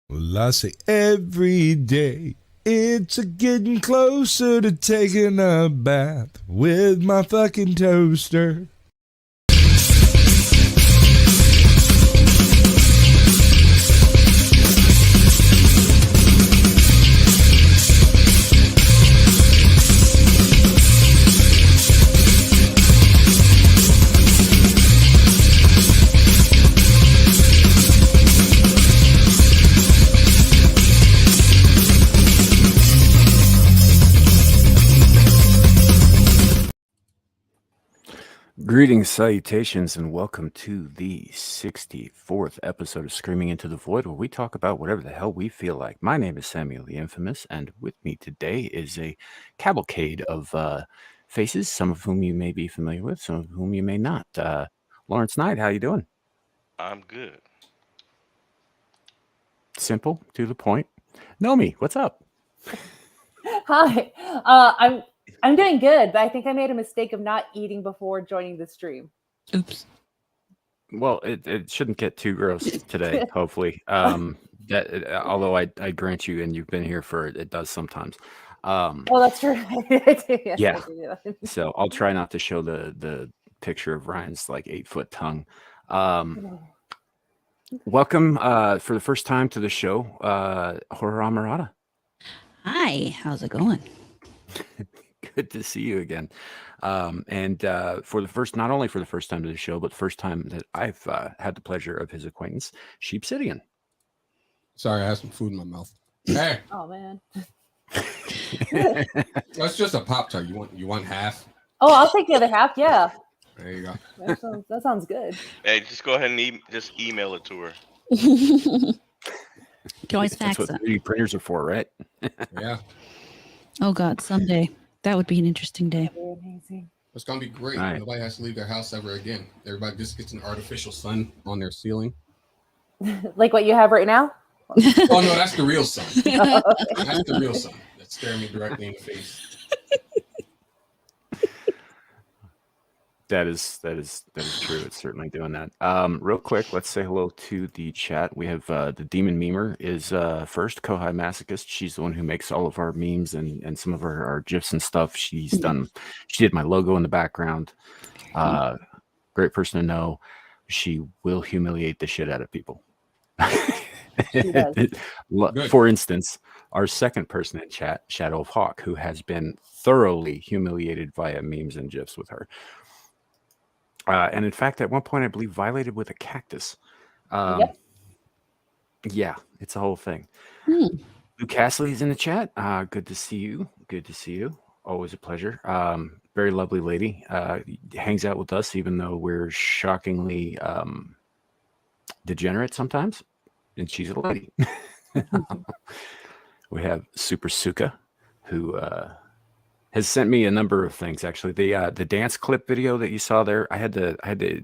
Well, I say every day it's a getting closer to taking a bath with my fucking toaster. Greetings, salutations, and welcome to the 64th episode of Screaming Into the Void, where we talk about whatever the hell we feel like. My name is Samiel the Infamous, and with me today is a cavalcade of faces, some of whom you may be familiar with, some of whom you may not. Laurence Knight, how you doing? I'm good. Simple, to the point. Nomi, what's up? Hi, I'm doing good, but I think I made a mistake of not eating before joining the stream. Oops. Well, it shouldn't get too gross today, hopefully. Although I grant you, and you've been here for it does sometimes. Oh, that's true. Yes, Yeah. I do that. So I'll try not to show the picture of Ryan's like 8-foot tongue. Welcome for the first time to the show, Horror Amarada. Hi, how's it going? Good to see you again. And for the first, not only for the first time to the show, but the first time that I've had the pleasure of his acquaintance, Sheepsidian. Sorry, I had some food in my mouth. Hey, Oh man. that's just a Pop-Tart. You want half? Oh, I'll take the other half. Yeah, There you go. that sounds good. Hey, just go ahead and just email it to her. You can always That's fax what it. 3D printers are for, right? Yeah, Oh God, someday. That would be an interesting day. Very amazing. it's gonna be great. All right. Nobody has to leave their house ever again. Everybody just gets an artificial sun on their ceiling. Like what you have right now. Oh no, that's the real sun. Oh, That's the real sun. That's staring me directly in the face. That is true. It's certainly doing that. Real quick, let's say hello to the chat. We have the Demon Memer is first, Kohai Masochist. She's the one who makes all of our memes and some of our GIFs and stuff. She did my logo in the background. Great person to know. She will humiliate the shit out of people. She does. Good. For instance, our second person in chat, Shadow of Hawk, who has been thoroughly humiliated via memes and GIFs with her. And in fact, at one point, I believe violated with a cactus. Yep. Yeah, it's a whole thing. Hmm. Lou Castley's in the chat. Good to see you. Good to see you. Always a pleasure. Very lovely lady. Hangs out with us, even though we're shockingly degenerate sometimes. And she's a lady. We have Super Suka, who has sent me a number of things. Actually, the dance clip video that you saw there, I had to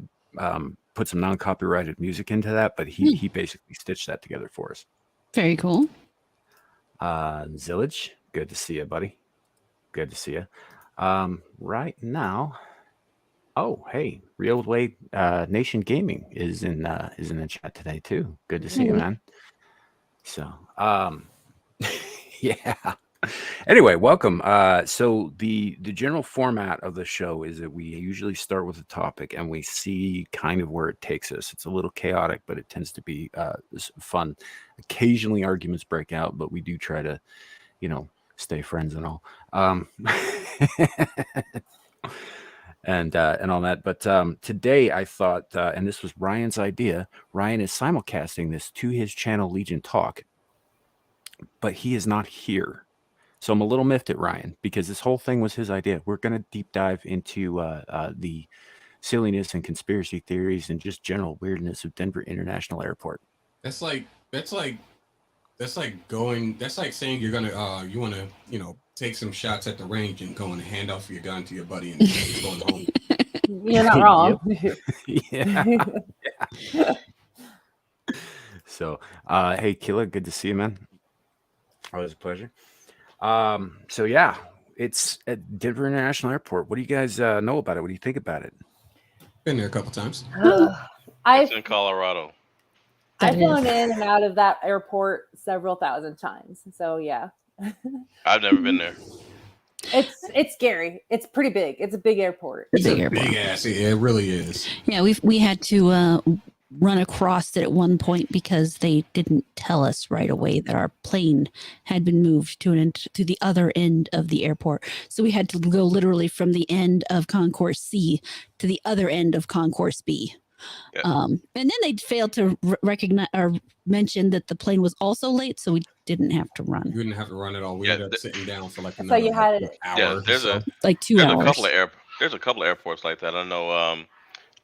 put some non-copyrighted music into that, but he basically stitched that together for us. Very cool. Zillage, good to see you, buddy. Good to see you. Right now, oh hey, Real Way Nation Gaming is in the chat today too. Good to see you, man. So yeah. Anyway, welcome. So the general format of the show is that we usually start with a topic and we see kind of where it takes us. It's a little chaotic, but it tends to be fun. Occasionally arguments break out, but we do try to, stay friends and all. And all that. But today I thought, and this was Ryan's idea, Ryan is simulcasting this to his channel Legion Talk, but he is not here. So I'm a little miffed at Ryan because this whole thing was his idea. We're going to deep dive into the silliness and conspiracy theories and just general weirdness of Denver International Airport. That's like saying you're gonna you want to take some shots at the range and go and hand off your gun to your buddy and he's going home. You're not wrong. Yeah. So, hey, Killa, good to see you, man. Always a pleasure. So yeah, it's at Denver International Airport. What do you guys know about it? What do you think about it? Been there a couple times. It's I've in Colorado. I've That flown is. in and out of that airport several thousand times. So yeah, I've never been there. it's scary. It's pretty big. It's a big airport. It's a It's big a big airport. ass. Yeah, it really is. Yeah, we had to run across it at one point because they didn't tell us right away that our plane had been moved to the other end of the airport. So we had to go literally from the end of Concourse C to the other end of Concourse B. Yeah. And then they failed to recognize or mention that the plane was also late, so we didn't have to You run didn't have to run at all. We Yeah, ended up sitting down for like So another you had like, it. hour. Yeah, or there's so. like 2 there's hours. there's a couple of airports like that. I know.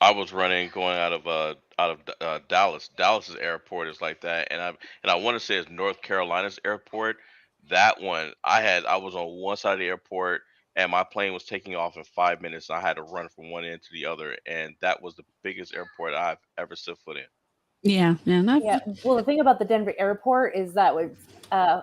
I was running going out of Dallas. Dallas's airport is like that, and I want to say it's North Carolina's airport. That one I was on one side of the airport, and my plane was taking off in 5 minutes. And I had to run from one end to the other, and that was the biggest airport I've ever set foot in. Yeah, Yeah. Well, the thing about the Denver airport is that what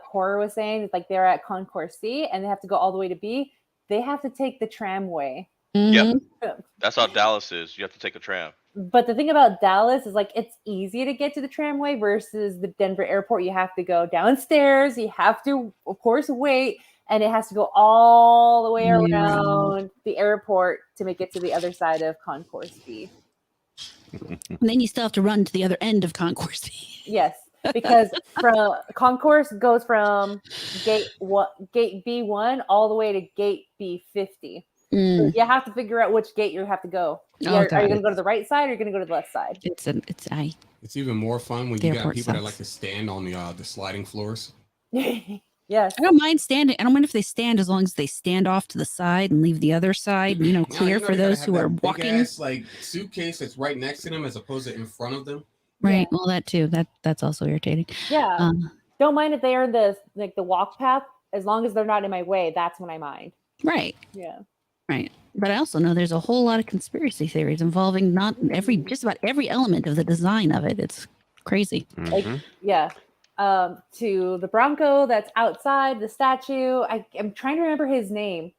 Horror was saying is like they're at Concourse C and they have to go all the way to B. They have to take the tramway. Yeah, Mhm. that's how Dallas is. You have to take a tram. But the thing about Dallas is like it's easy to get to the tramway versus the Denver airport. You have to go downstairs. You have to, of course, wait, and it has to go all the way around the airport to make it to the other side of Concourse B. And then you still have to run to the other end of Concourse B. Yes, because from Concourse goes from gate B1 all the way to gate B50. So Mm. you have to figure out which gate you have to go. Oh, Are you God. going to go to the right side or are you going to go to the left side? It's even more fun when The you got airport people that sucks. like to stand on the sliding floors. Yes. I don't mind standing. I don't mind if they stand as long as they stand off to the side and leave the other side, Now, clear for they gotta those have who that are big walking. ass, like suitcase that's right next to them as opposed to in front of them. Right. Yeah. Well, that too. That's also irritating. Yeah. Don't mind if they are in the walk path as long as they're not in my way. That's when I mind. Right. Yeah. Right. But I also know there's a whole lot of conspiracy theories involving just about every element of the design of it. It's crazy. Like, Mhm. yeah. To the Bronco that's outside the statue. I'm trying to remember his name.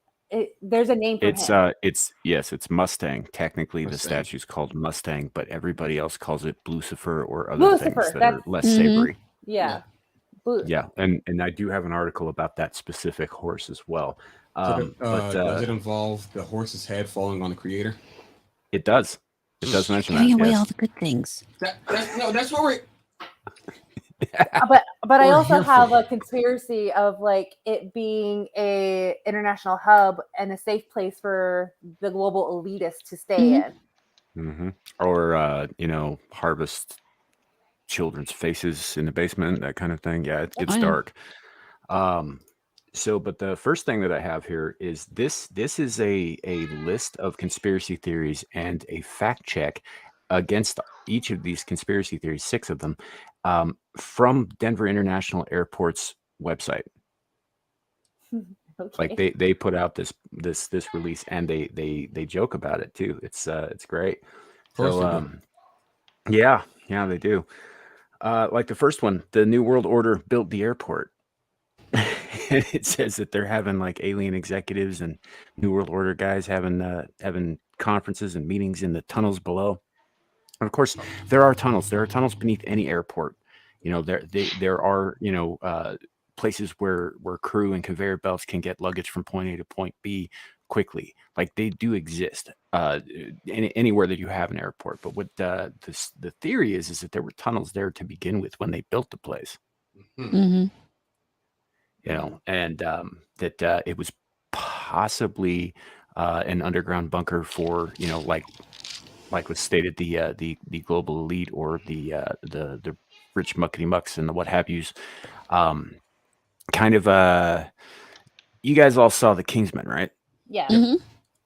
There's a name for him. It's Mustang. Technically, the Mustang. statue's called Mustang, but everybody else calls it Lucifer or other things Lucifer, that are that's- less Mhm. savory. Yeah. Yeah, and I do have an article about that specific horse as well. So does it But involve the horse's head falling on the creator? it does. It does mention Giving that. away Yes. all the good things. That's what we're. But I We're also here have for. a conspiracy of like it being a international hub and a safe place for the global elitists to stay in. Mm-hmm. Or harvest children's faces in the basement, that kind of thing. Yeah, it gets Oh, yeah. dark. But the first thing that I have here is this is a list of conspiracy theories and a fact check against each of these conspiracy theories, 6 of them, from Denver International Airport's website. Okay. Like they put out this release, and they joke about it too. It's great. Of course So they do. yeah, they do. Like the first one, the New World Order built the airport. It says that they're having like alien executives and New World Order guys having conferences and meetings in the tunnels below. And of course, there are tunnels. There are tunnels beneath any airport. There are places where crew and conveyor belts can get luggage from point A to point B quickly. Like they do exist anywhere that you have an airport. But what the theory is that there were tunnels there to begin with when they built the place. Mm-hmm. And that it was possibly an underground bunker for like was stated, the global elite or the rich muckety mucks and the what have yous. Kind of you guys all saw the Kingsman, right? Yeah. Mm-hmm.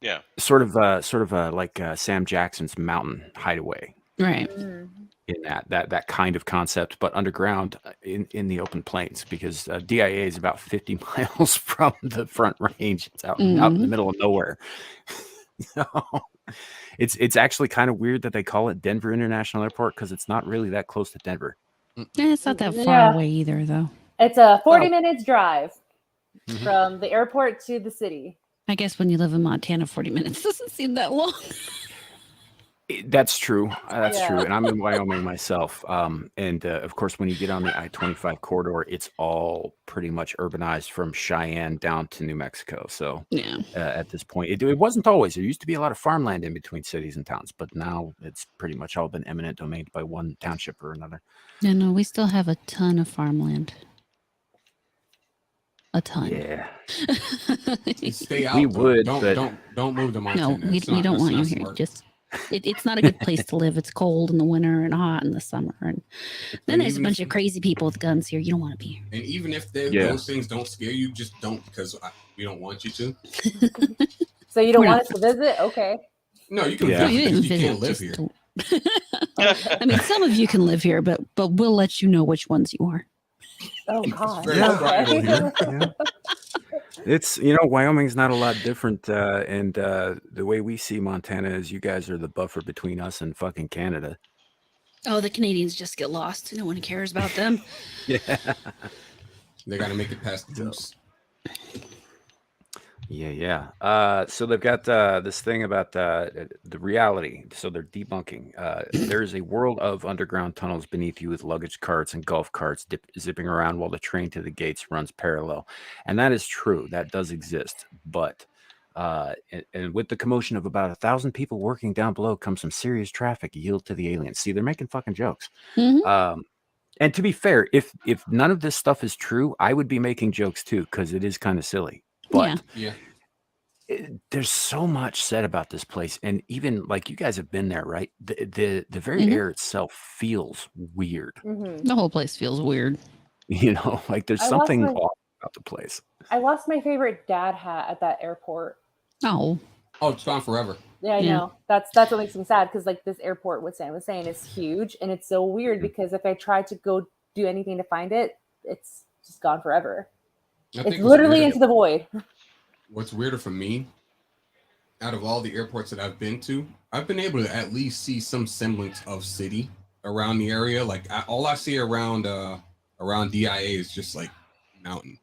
Yeah. Sort of like Sam Jackson's mountain hideaway. Right. Mm. In that kind of concept, but underground in the open plains, because DIA is about 50 miles from the Front Range. It's out in the middle of nowhere. So it's actually kind of weird that they call it Denver International Airport, because it's not really that close to Denver. Yeah, it's not that far Yeah. away either, though. It's a 40 Well- minutes drive Mhm. from the airport to the city. I guess when you live in Montana, 40 minutes doesn't seem that long. That's true. That's Yeah. true. And I'm in Wyoming myself. And of course, when you get on the I-25 corridor, it's all pretty much urbanized from Cheyenne down to New Mexico. So Yeah. at this point, it wasn't always. There used to be a lot of farmland in between cities and towns, but now it's pretty much all been eminent domain by one township or another. No, we still have a ton of farmland. A ton. Yeah. Stay out. We though. would, Don't but move to No, Montana. we don't want you here. Smart. Just it's not a good place to live. It's cold in the winter and hot in the summer. And then there's a bunch of crazy people with guns here. You don't want to be here. And even if those things don't scare you, just don't, because we don't want you to. So you don't want us to visit? Okay. No, you can Yeah. visit, You but you can't live just here. don't. I mean, some of you can live here, but we'll let you know which ones you are. Oh God. very Yeah. quiet over Okay. here. it's, Wyoming's not a lot different. And the way we see Montana is you guys are the buffer between us and fucking Canada. Oh, the Canadians just get lost. No one cares about them. Yeah. They got to make it past the boost. Yeah. So they've got this thing about the reality. So they're debunking. There's a world of underground tunnels beneath you with luggage carts and golf carts zipping around while the train to the gates runs parallel. And that is true. That does exist. But and with the commotion of about 1,000 people working down below comes some serious traffic. Yield to the aliens. See, they're making fucking jokes. Mhm. And to be fair, if none of this stuff is true, I would be making jokes too, because it is kind of silly. But Yeah. there's so much said about this place, and even like you guys have been there, right? The very air itself feels weird. Mhm. The whole place feels weird. Like there's I lost something my- off about the place. I lost my favorite dad hat at that airport. Oh, Oh, it's gone forever. Yeah, I Yeah. know. That's what makes me sad, because like this airport, what Sam was saying, is huge, and it's so weird because if I try to go do anything to find it, it's just gone forever. I It's think literally into the void. what's weirder for me, out of all the airports that I've been to, I've been able to at least see some semblance of city around the area. Like all I see around DIA is just like mountain.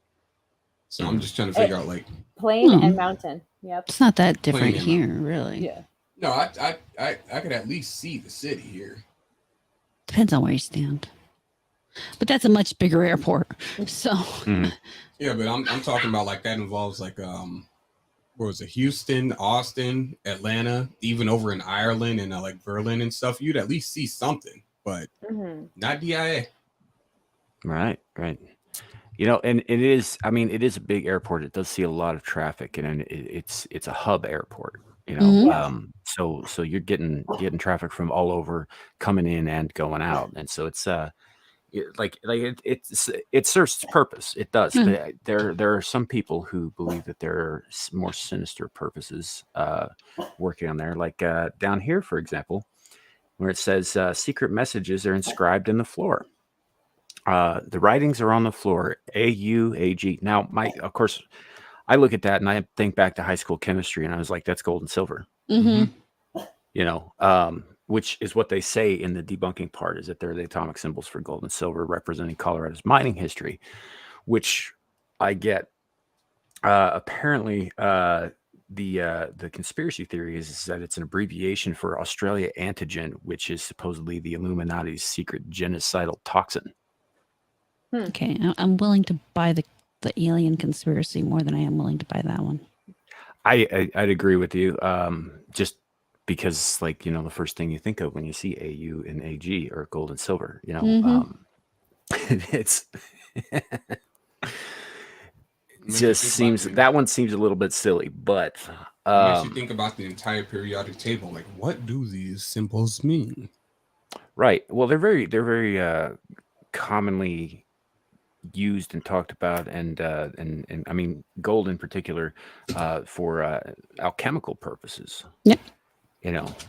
So I'm just trying to figure out like Plain Hmm. and mountain. Yep. it's not that different Plain here, really. Yeah. no, I could at least see the city here. Depends on where you stand. But that's a much bigger airport. So Yeah, but I'm talking about like that involves like what was it, Houston, Austin, Atlanta, even over in Ireland and like Berlin and stuff. You'd at least see something, but Mhm. not DIA. Right. And it is. I mean, it is a big airport. It does see a lot of traffic, and it's a hub airport. Mhm. So you're getting traffic from all over coming in and going out, and so it's it serves its purpose. It does. Hmm. But there are some people who believe that there are more sinister purposes working on there, like down here, for example, where it says secret messages are inscribed in the floor. The writings are on the floor. AUAG. Now, of course, I look at that and I think back to high school chemistry, and I was like, "That's gold and silver." Mhm. Which is what they say in the debunking part, is that they're the atomic symbols for gold and silver representing Colorado's mining history, which I get. Apparently, the conspiracy theory is that it's an abbreviation for Australia antigen, which is supposedly the Illuminati's secret genocidal toxin. Okay, I'm willing to buy the alien conspiracy more than I am willing to buy that one. I'd agree with you. Just because, like, the first thing you think of when you see AU and AG or gold and silver, Mhm. it's Makes just you think seems about that one seems a little bit silly, but makes you think about the entire periodic table. Like, what do these symbols mean? right. Well, they're very commonly used and talked about, and I mean, gold in particular for alchemical purposes. Yep.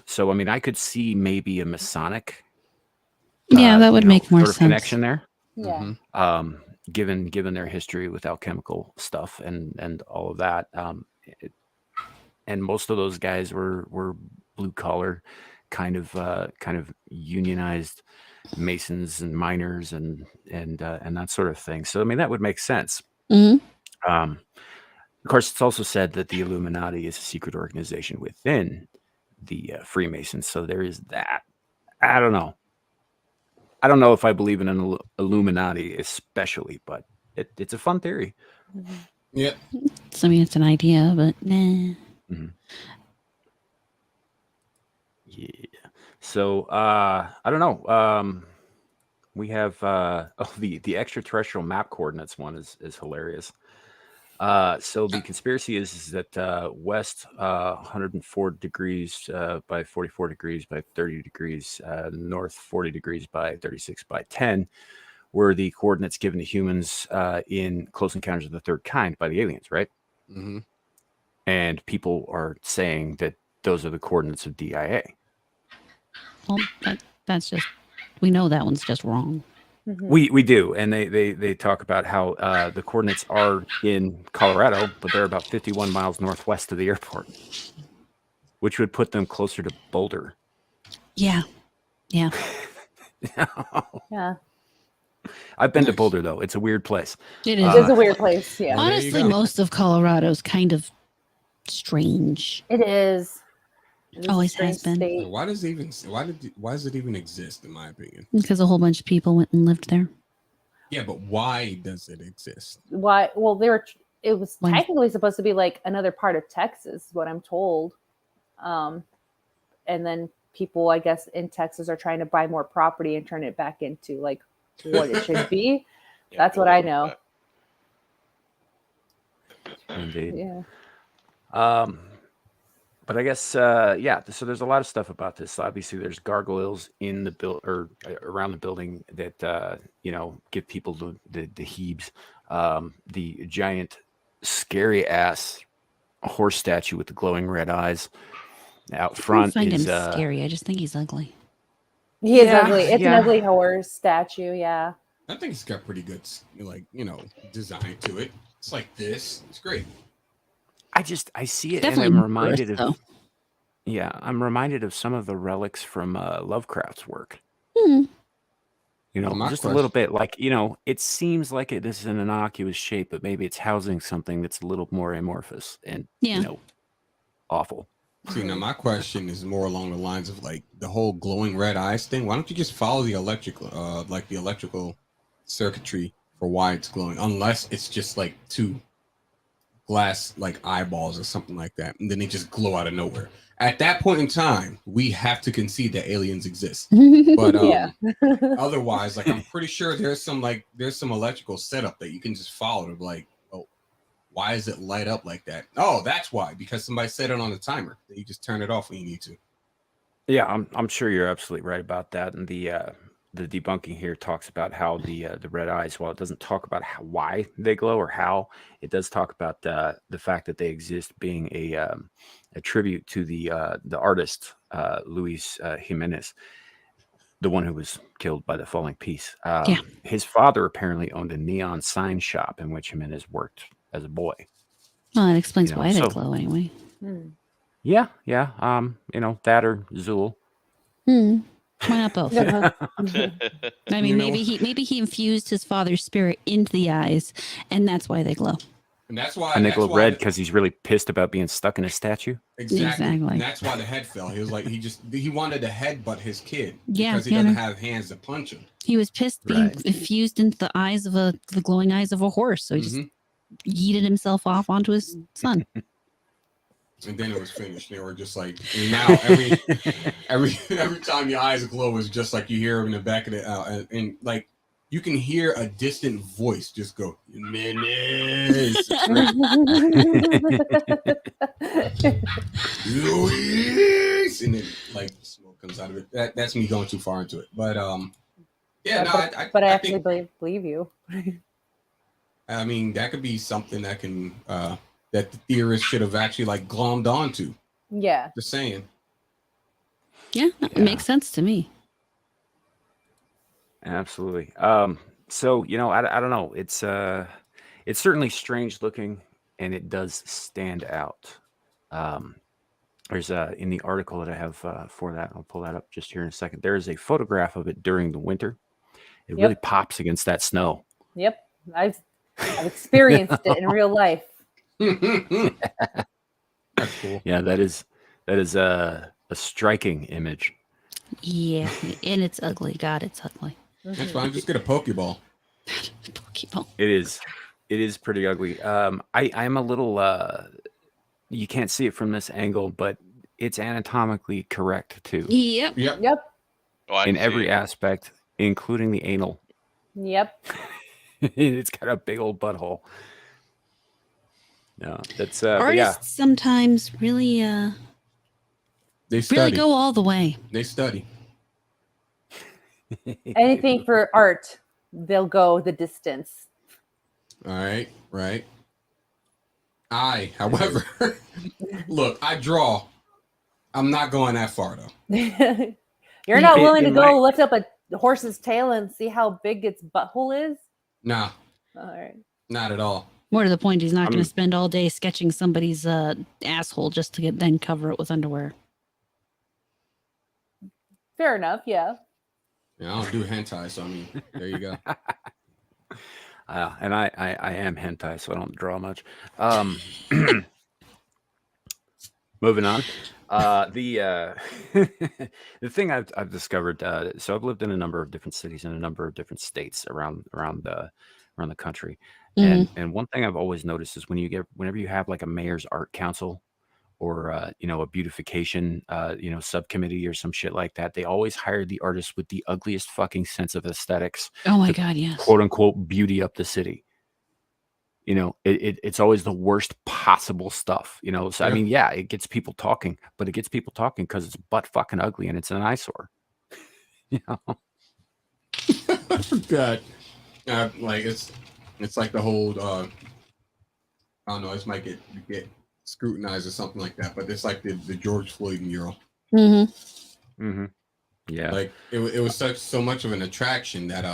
So I mean, I could see maybe a Masonic Yeah, that would make more sort of sense. connection there. Yeah. Mhm. Given their history with alchemical stuff and all of that, and most of those guys were blue collar, kind of unionized masons and miners and that sort of thing. So I mean, that would make sense. Mhm. Of course, it's also said that the Illuminati is a secret organization within Freemasons. So there is that. I don't know. I don't know if I believe in an Illuminati, especially, but it's a fun theory. Yeah. So, I mean, it's an idea, but nah. Mm-hmm. Yeah. So I don't know. We have the extraterrestrial map coordinates one is hilarious. So the conspiracy is that west 104 degrees by 44 degrees by 30 degrees, north 40 degrees by 36 by 10 were the coordinates given to humans in Close Encounters of the Third Kind by the aliens, right? Mm-hmm. And people are saying that those are the coordinates of DIA. Well, that's just, we know that one's just wrong. Mhm. We do, and they talk about how the coordinates are in Colorado, but they're about 51 miles northwest of the airport, which would put them closer to Boulder. Yeah. Yeah. Yeah. I've been to Nice. Boulder, though. It's a weird place. It It is. is a weird place. Yeah. Well, there you Honestly, go. most of Colorado's kind of strange. It is. It is a Always strange has been. state. Like, why does it even exist? In my opinion. Because a whole bunch of people went and lived there. Yeah, but why does it exist? Why? Well, it was When- technically supposed to be like another part of Texas, what I'm told. And then people, I guess, in Texas are trying to buy more property and turn it back into like what it should be. Yeah, That's what build I up know. that. Indeed. Yeah. But I guess yeah. So there's a lot of stuff about this. Obviously, there's gargoyles in the around the building that give people the heebs. The giant, scary ass horse statue with the glowing red eyes out I don't front find is him scary. I just think he's ugly. He is Yeah, ugly. It's yeah. an ugly horse statue. Yeah. I think it's got pretty good, like, design to it. It's like this. It's great. I see it Definitely and I'm more reminded earth, of though. yeah, I'm reminded of some of the relics from Lovecraft's work. Hmm. Well, my Just a little bit. Like, it seems like it is an innocuous shape, but maybe it's housing something that's a little more amorphous and Yeah. See, awful. now my question is more along the lines of like the whole glowing red eyes thing. Why don't you just follow the electrical circuitry for why it's glowing, unless it's just like two glass like eyeballs or something like that, and then they just glow out of nowhere. At that point in time, we have to concede that aliens exist. But Yeah. otherwise, like, I'm pretty sure there's some electrical setup that you can just follow to like, oh, why does it light up like that? Oh, that's why, because somebody set it on the timer. You just turn it off when you need to. Yeah, I'm sure you're absolutely right about that. And the debunking here talks about how the red eyes, while it doesn't talk about why they glow or how, it does talk about the fact that they exist, being a tribute to the artist Luis Jimenez, the one who was killed by the falling piece. Yeah. His father apparently owned a neon sign shop in which Jimenez worked as a boy. Well, that explains You know, why they so- glow anyway. Hmm. Yeah. That or Zool. Hmm. Why not both? Yeah. I mean, maybe he infused his father's spirit into the eyes, and that's why they glow. And that's why. And they that's glow why red because he's really pissed about being stuck in a statue. Exactly. Exactly. And that's why the head fell. He was like, he wanted to headbutt his kid Yeah, because he yeah, doesn't no. have hands to punch him. He was pissed being Right. infused into the eyes of the glowing eyes of a horse, so he just Mhm. yeeted himself off onto his son. And then it was finished. They were just like, and now every time your eyes glow is just like you hear him in the back of the and like you can hear a distant voice just go, Menace. Luis! And then like smoke comes out of it. That's me going too far into it. But yeah, no, but I I actually think, believe you. I mean, that could be something that can that the theorists should have actually like glommed onto. Yeah. Just saying. Yeah, it Yeah. makes sense to me. Absolutely. So I don't know. It's certainly strange looking, and it does stand out. There's in the article that I have for that. I'll pull that up just here in a second. There is a photograph of it during the winter. It really pops against that snow. Yep. I've experienced it in real life. That's cool. Yeah, that is striking image. Yeah, and it's ugly. God, it's ugly. That's fine. Just get a Pokeball. Pokeball. It is pretty ugly. I'm a little you can't see it from this angle, but it's anatomically correct too Yep. Yep. Yep. Oh, I in can see every it. aspect, including the anal. Yep. It's got a big old butthole. No, that's but yeah. Artists sometimes really They study. really go all the way. They study. Anything for art, they'll go the distance. All right. Right. However, look, I draw. I'm not going that far though. You're not willing to in go my- lift up a horse's tail and see how big its butthole is? Nah, All right. not at all. More to the point, he's not going I'm- to spend all day sketching somebody's asshole just to then cover it with underwear. Fair enough. Yeah. Yeah, I don't do hentai, so I mean, there you go. And I am hentai, so I don't draw much. Moving on. The thing I've discovered. So I've lived in a number of different cities and a number of different states around the country. Mhm. And one thing I've always noticed is whenever you have like a mayor's art council or a beautification subcommittee or some shit like that, they always hire the artist with the ugliest fucking sense of aesthetics, Oh my to God, yes. quote unquote beauty up the city. It's always the worst possible stuff. So I Yeah. mean, yeah, it gets people talking, but it gets people talking because it's butt fucking ugly and it's an eyesore. I forgot. Like it's like the whole. I don't know. This might get scrutinized or something like that, but it's like the George Floyd mural. Mm-hmm. Mm-hmm. Yeah. Like it was so much of an attraction that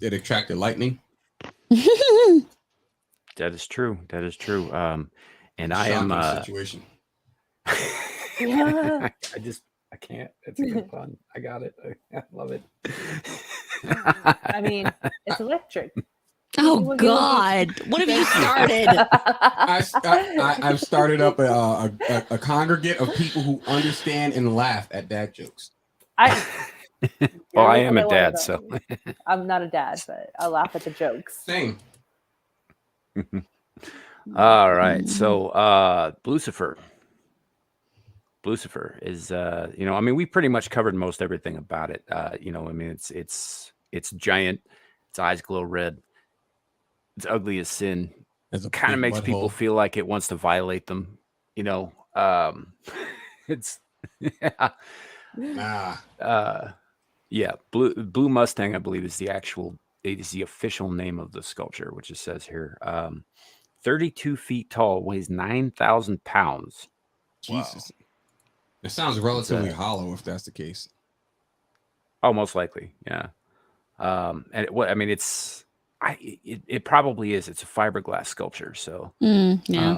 it attracted lightning. That is true. And I am. Shocking situation. Yeah. I can't. It's a good pun. I got it. I love it. I mean, it's electric. Oh Woogie, woogie. God! What have you started? I've started up a congregate of people who understand and laugh at dad jokes. Well, I am a You're dad, one so. of them. I'm not a dad, but I laugh at the jokes. Same. All right. So, Lucifer is, I mean, we pretty much covered most everything about it. I mean, it's giant. Its eyes glow red. It's ugly as sin. Kind of makes people feel like it wants to violate them. It's yeah. Nah. Yeah. Blue Mustang, I believe, is the official name of the sculpture, which it says here. 32 feet tall, weighs 9,000 pounds. Jesus. It sounds relatively hollow if that's the case. Oh, most likely, yeah. It probably is. It's a fiberglass sculpture, so Yeah.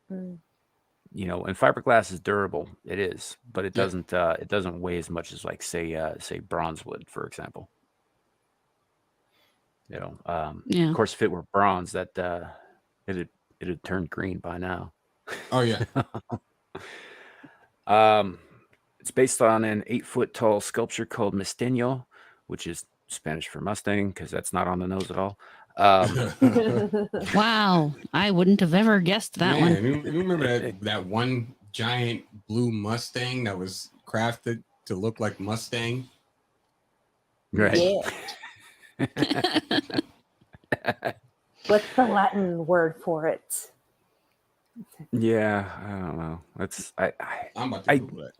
and fiberglass is durable. It is, but it doesn't weigh as much as like say bronze would, for example. Of course, if it were bronze, that it'd turned green by now. Oh yeah. It's based on an 8-foot tall sculpture called Misteño, which is Spanish for Mustang, because that's not on the nose at all. Wow, I wouldn't have ever guessed that one. You remember that one giant blue Mustang that was crafted to look like Mustang? Right. Yeah. What's the Latin word for it? Yeah, I don't know. I'm about to Google that.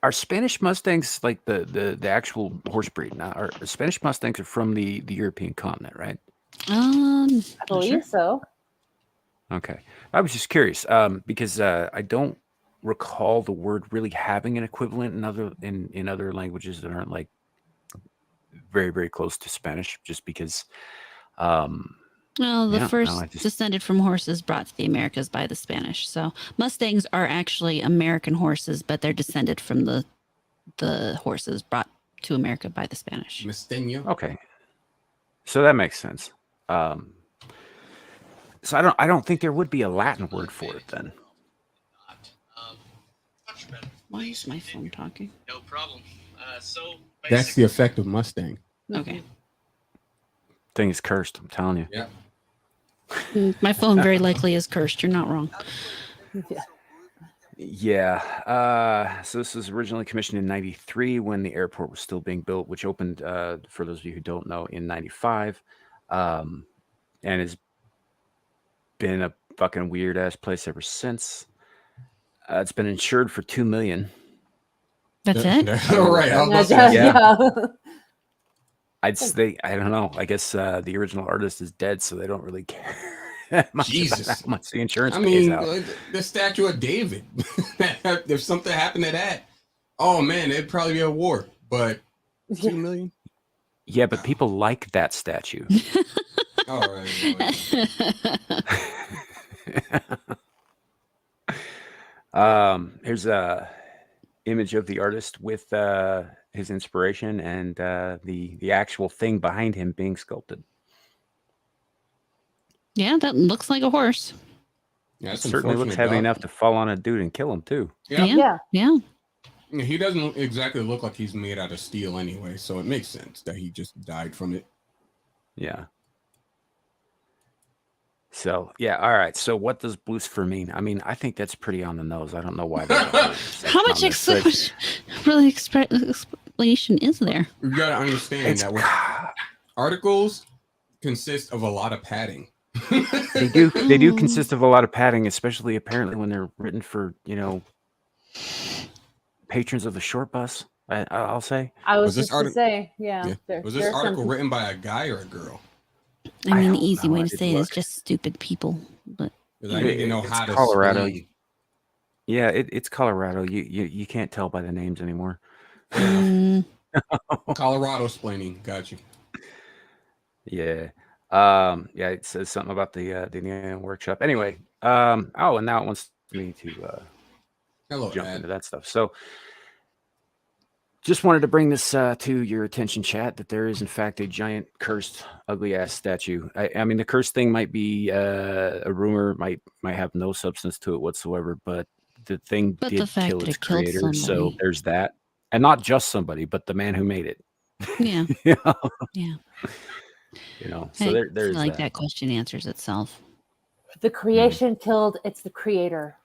Are Spanish Mustangs like the actual horse breed? Now, are Spanish Mustangs are from the European continent, right? I believe so. Okay, I was just curious because I don't recall the word really having an equivalent in other languages that aren't like very, very close to Spanish. Just because. Well, the first descended from horses brought to the Americas by the Spanish. So Mustangs are actually American horses, but they're descended from the horses brought to America by the Spanish. Misteño. Okay, so that makes sense. So I don't think there would be a Latin word for it then. Much better. Why is my phone talking? No problem. So That's the effect of Mustang. Okay. Thing is cursed. I'm telling you. Yeah. My phone very likely is cursed. You're not wrong. Yeah. Yeah. So this was originally commissioned in '93 when the airport was still being built, which opened, for those of you who don't know, in '95, and has been a fucking weird ass place ever since. It's been insured for $2 million. That's it. All right. I was about to say, Yeah. Yeah. I'd say, I don't know. I guess the original artist is dead, so they don't really care that much Jesus. about how much the insurance I pays mean, out. the statue of David. If something happened to that, oh man, it'd probably be a war. But $2 million. Yeah, but people like that statue. All right. Here's a image of the artist with his inspiration and the actual thing behind him being sculpted. Yeah, that looks like a horse. Yeah, It that's certainly looks unfortunate, heavy dog. enough to fall on a dude and kill him too. Yeah. Yeah. Yeah. He doesn't exactly look like he's made out of steel anyway, so it makes sense that he just died from it. Yeah. So yeah, all right. So what does Lucifer mean? I mean, I think that's pretty on the nose. I don't know why. How much really explanation is there? You gotta understand that with articles consist of a lot of padding. They do consist of a lot of padding, especially apparently when they're written for, patrons of the short bus. I'll say. I was Was this just to say, yeah. Was this article written by a guy or a girl? I mean, I the don't easy know. way I to say didn't it is look. just stupid people. But Because I need to know It's how to Colorado. spell. Yeah, it's Colorado. You can't tell by the names anymore. Colorado splaining. Got you. Yeah. Yeah, it says something about the Indiana workshop. Anyway, and now it wants me to Hello, jump Ad. into that stuff. So just wanted to bring this to your attention, chat, that there is in fact a giant cursed ugly ass statue. I mean, the cursed thing might be a rumor, might have no substance to it whatsoever, but the thing But did the fact kill that its it killed creator. So somebody. there's that. And not just somebody, but the man who made it. yeah, You know? yeah. So there's like that. that question answers itself. The creation killed it's the creator.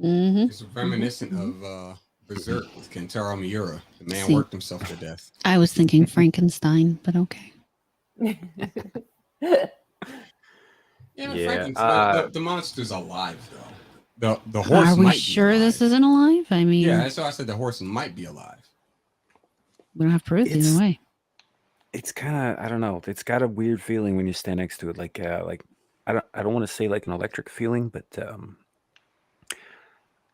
Mm-hmm. It's reminiscent of Berserk with Kentaro Miura. The man See. worked himself to death. I was thinking Frankenstein, but okay. Yeah, Yeah, Frankenstein. The monster's alive though. The horse. Are we might be sure this alive. isn't alive? I mean, Yeah, that's why I said the horse might be alive. we don't have proof It's- either way. It's kind of, I don't know. It's got a weird feeling when you stand next to it. Like I don't want to say like an electric feeling, but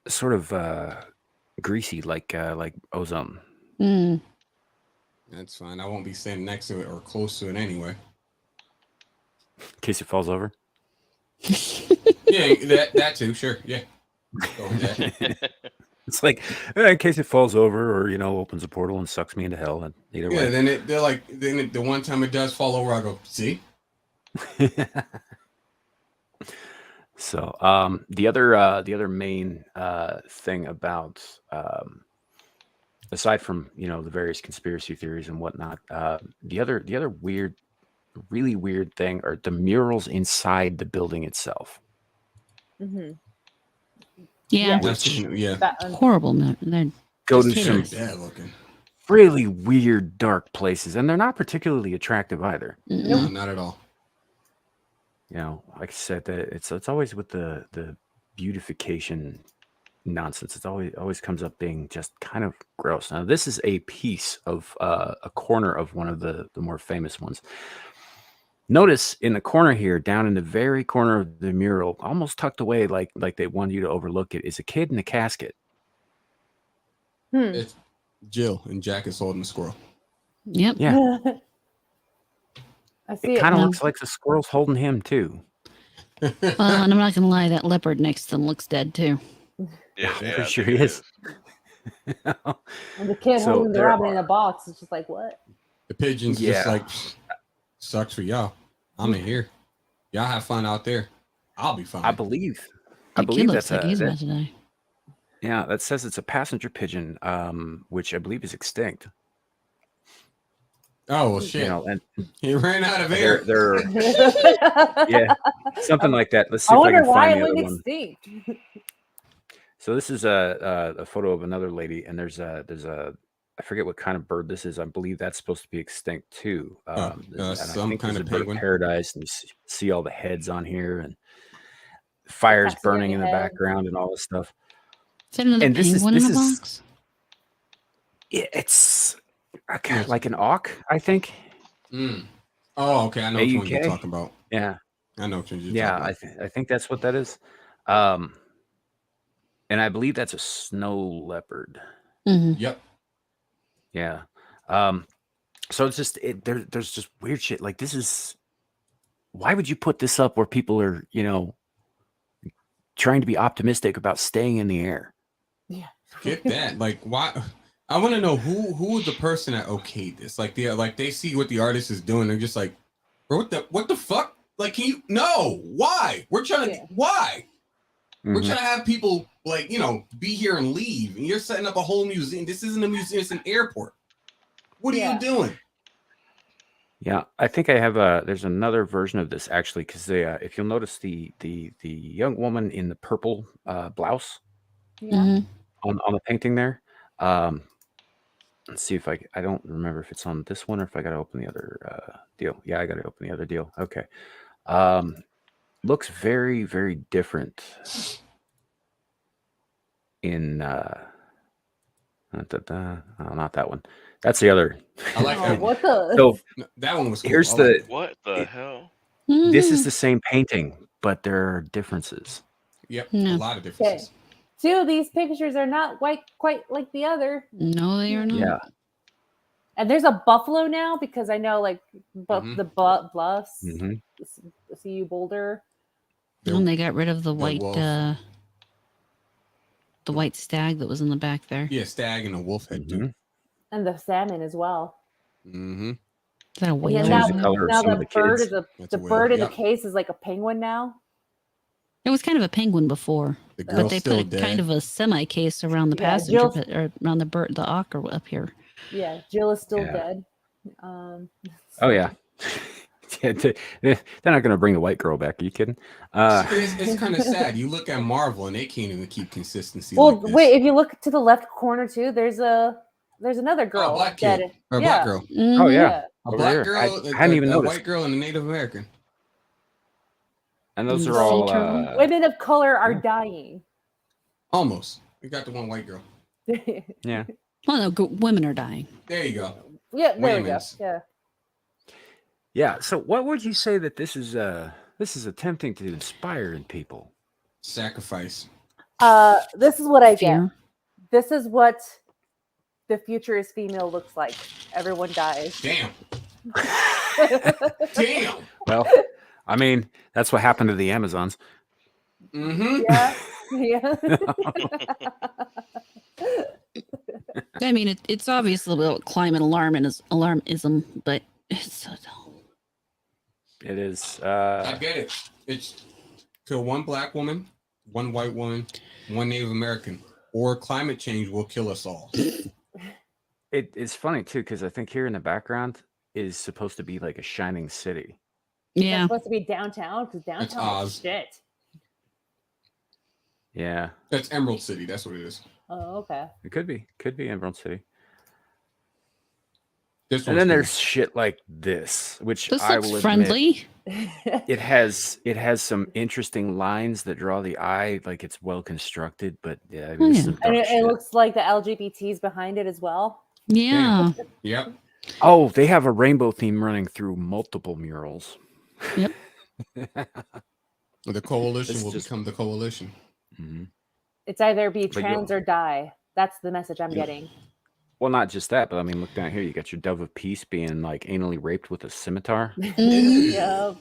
sort of greasy, like ozone. Mm. That's fine. I won't be standing next to it or close to it anyway. In case it falls over. Yeah, that too. Sure. Yeah. Go with that. It's like in case it falls over or opens a portal and sucks me into hell. And either Yeah. way. Then the one time it does fall over, I go, see. So the other main thing about aside from the various conspiracy theories and whatnot, the other really weird thing are the murals inside the building itself. Mm-hmm. Yeah, Yeah. That one. horrible. They're Go to just some Bad looking. really weird dark places, and they're not particularly attractive either. No, not at all. Like I said, it's always with the beautification nonsense. It's always comes up being just kind of gross. Now this is a piece of a corner of one of the more famous ones. Notice in the corner here, down in the very corner of the mural, almost tucked away like they want you to overlook it, is a kid in a casket. It's Jill and Jack is holding the squirrel. Yep. Yeah, I see it it. kind of now. looks like the squirrel's holding him too. Well, and I'm not gonna lie, that leopard next to them looks dead too. Yeah, I'm yeah, pretty I sure think he it is. And the kid So holding the there rabbit in a box is just like, what? The pigeon's just Yeah. like, sucks for y'all. I'm in here. Y'all have fun out there. I'll be fine. I believe That kid looks that's like he's that- about to die. Yeah, that says it's a passenger pigeon, which I believe is extinct. Oh well, shit. You know, and He ran out of air. they're yeah, something like that. Let's see I if I wonder can why find it the other went one. extinct. So this is a photo of another lady, and there's a I forget what kind of bird this is. I believe that's supposed to be extinct too. And I Some think kind there's of a bird of penguin. paradise, and you see all the heads on here, and fires burning Taxidermy in the heads. background, and all this stuff. Is that another And penguin in a box? It's Yes. like an auk, I think. Mm. Oh, okay. I know which one you're AUK? talking about. Yeah, I know which one you're yeah. talking about. I think that's what that is. And I believe that's a snow leopard. Mm-hmm. Yep. Yeah. So it's just there's just weird shit. Like this is why would you put this up where people are, trying to be optimistic about staying in the air? Yeah. Get that. Like, why? I want to know who was the person that okayed this. Like, they see what the artist is doing. They're just like, bro, what the fuck? Like, can you? No. Why? We're trying to. Yeah. Why? We're Mhm. trying to have people like be here and leave, and you're setting up a whole museum. This isn't a museum; it's an airport. What are you doing? Yeah, I think I have there's another version of this actually, because if you'll notice the young woman in the purple blouse Yeah. Mm-hmm. on the painting there. Let's see if I don't remember if it's on this one or if I got to open the other deal. Yeah, I got to open the other deal. Okay. Looks very, very different in not that one. That's the other. I like that. What the? So that one was cool. here's I like it. What the hell? this is Mm-hmm. the same painting, but there are differences. Yep, No. a lot of differences. Two of these pictures are not quite like the other. No, they are not. Yeah. And there's a buffalo now because I know like the bluffs, Mhm. the CU Boulder. And they got rid of the white wolf. the white stag that was in the back there. Yeah, stag and a wolf head too. And the salmon as well. Mm-hmm. Is that a And whale? now, Change the color of now some of the the bird kids. is the bird in the case is like a penguin now. It was kind of a penguin before, The but girl's they still put a dead. kind of a semi case around the Yeah, passenger, Jill's- or around the bird, the ocker up here. Yeah, Jill is still Yeah. dead. Oh yeah. Yeah, they're not going to bring the white girl back. Are you kidding? It's kind of sad. You look at Marvel and they can't even keep consistency. Well, like this. wait, if you look to the left corner too, there's another girl. Oh, black dead. kid. Or a Yeah. black girl. Mm-hmm. Oh yeah. A Over black there. girl, I hadn't even a noticed. white girl, and a Native American. And those And are all. sea turtle. Women of color are yeah. dying. Almost. We got the one white girl. Yeah. Well, no, women are dying. There you go. Yeah, there we go. Women's. Yeah. Yeah. So, what would you say that this is attempting to inspire in people? Sacrifice. This is what I get. Fear. This is what the future is female looks like. Everyone dies. Damn. Damn. Well, I mean, that's what happened to the Amazons. Mm-hmm. Yeah. I mean, it's obviously about climate alarmism, but it's so dumb. It is. I get it. It's kill one black woman, one white woman, one Native American, or climate change will kill us all. It's funny too because I think here in the background is supposed to be like a shining city. It's Yeah. supposed to be downtown because downtown is Oz. shit. Yeah, That's Emerald City. That's what it is. Oh, okay. it could be Emerald City. This And one's then cool. there's shit like this, which This I looks will admit, friendly. it has some interesting lines that draw the eye, like it's well constructed. But yeah, I mean, this is some And dark it shit. looks like the LGBTs behind it as well. Yeah. Yep. Oh, they have a rainbow theme running through multiple murals. Yep. The coalition This will just- become the coalition. Mhm. It's either be But trans or die. That's the message I'm Yeah. getting. Well, not just that, but I mean, look down here. You got your dove of peace being like anally raped with a scimitar. Mhm. Yeah.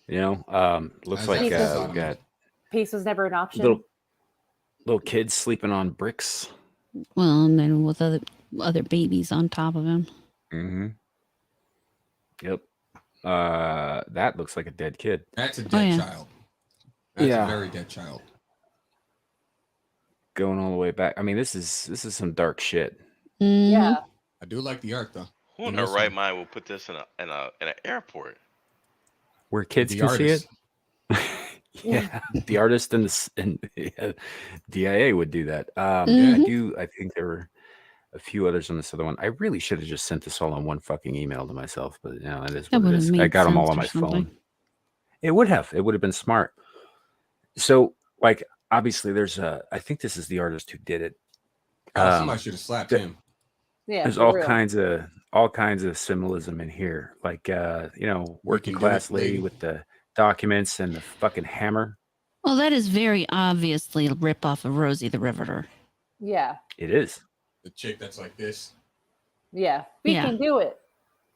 You know, looks As like that we sodomy. got Peace was never an option. little kids sleeping on bricks. Well, and then with other babies on top of him. Mm-hmm. Yep. That looks like a dead kid. That's a dead yeah. child. That's Yeah. a very dead child. going all the way back. I mean, this is some dark shit. Mhm. Yeah. I do like the art though. Who in And their this right one. mind will put this in an airport? Where kids The can see it. artist. Yeah, the artist and DIA would do that. Mhm. I think there were a few others on this other one. I really should have just sent this all on one fucking email to myself, but that is That what it would have is. I made got them all sense on or my something. phone. It would have been smart. So, like, obviously, there's I think this is the artist who did it. Oh, somebody should have slapped him. Yeah. There's For all real. kinds of symbolism in here, like working can do class it, lady lady. with the documents and the fucking hammer. Well, that is very obviously a ripoff of Rosie the Riveter. Yeah. It is. The chick that's like this. Yeah. We Yeah. can do it.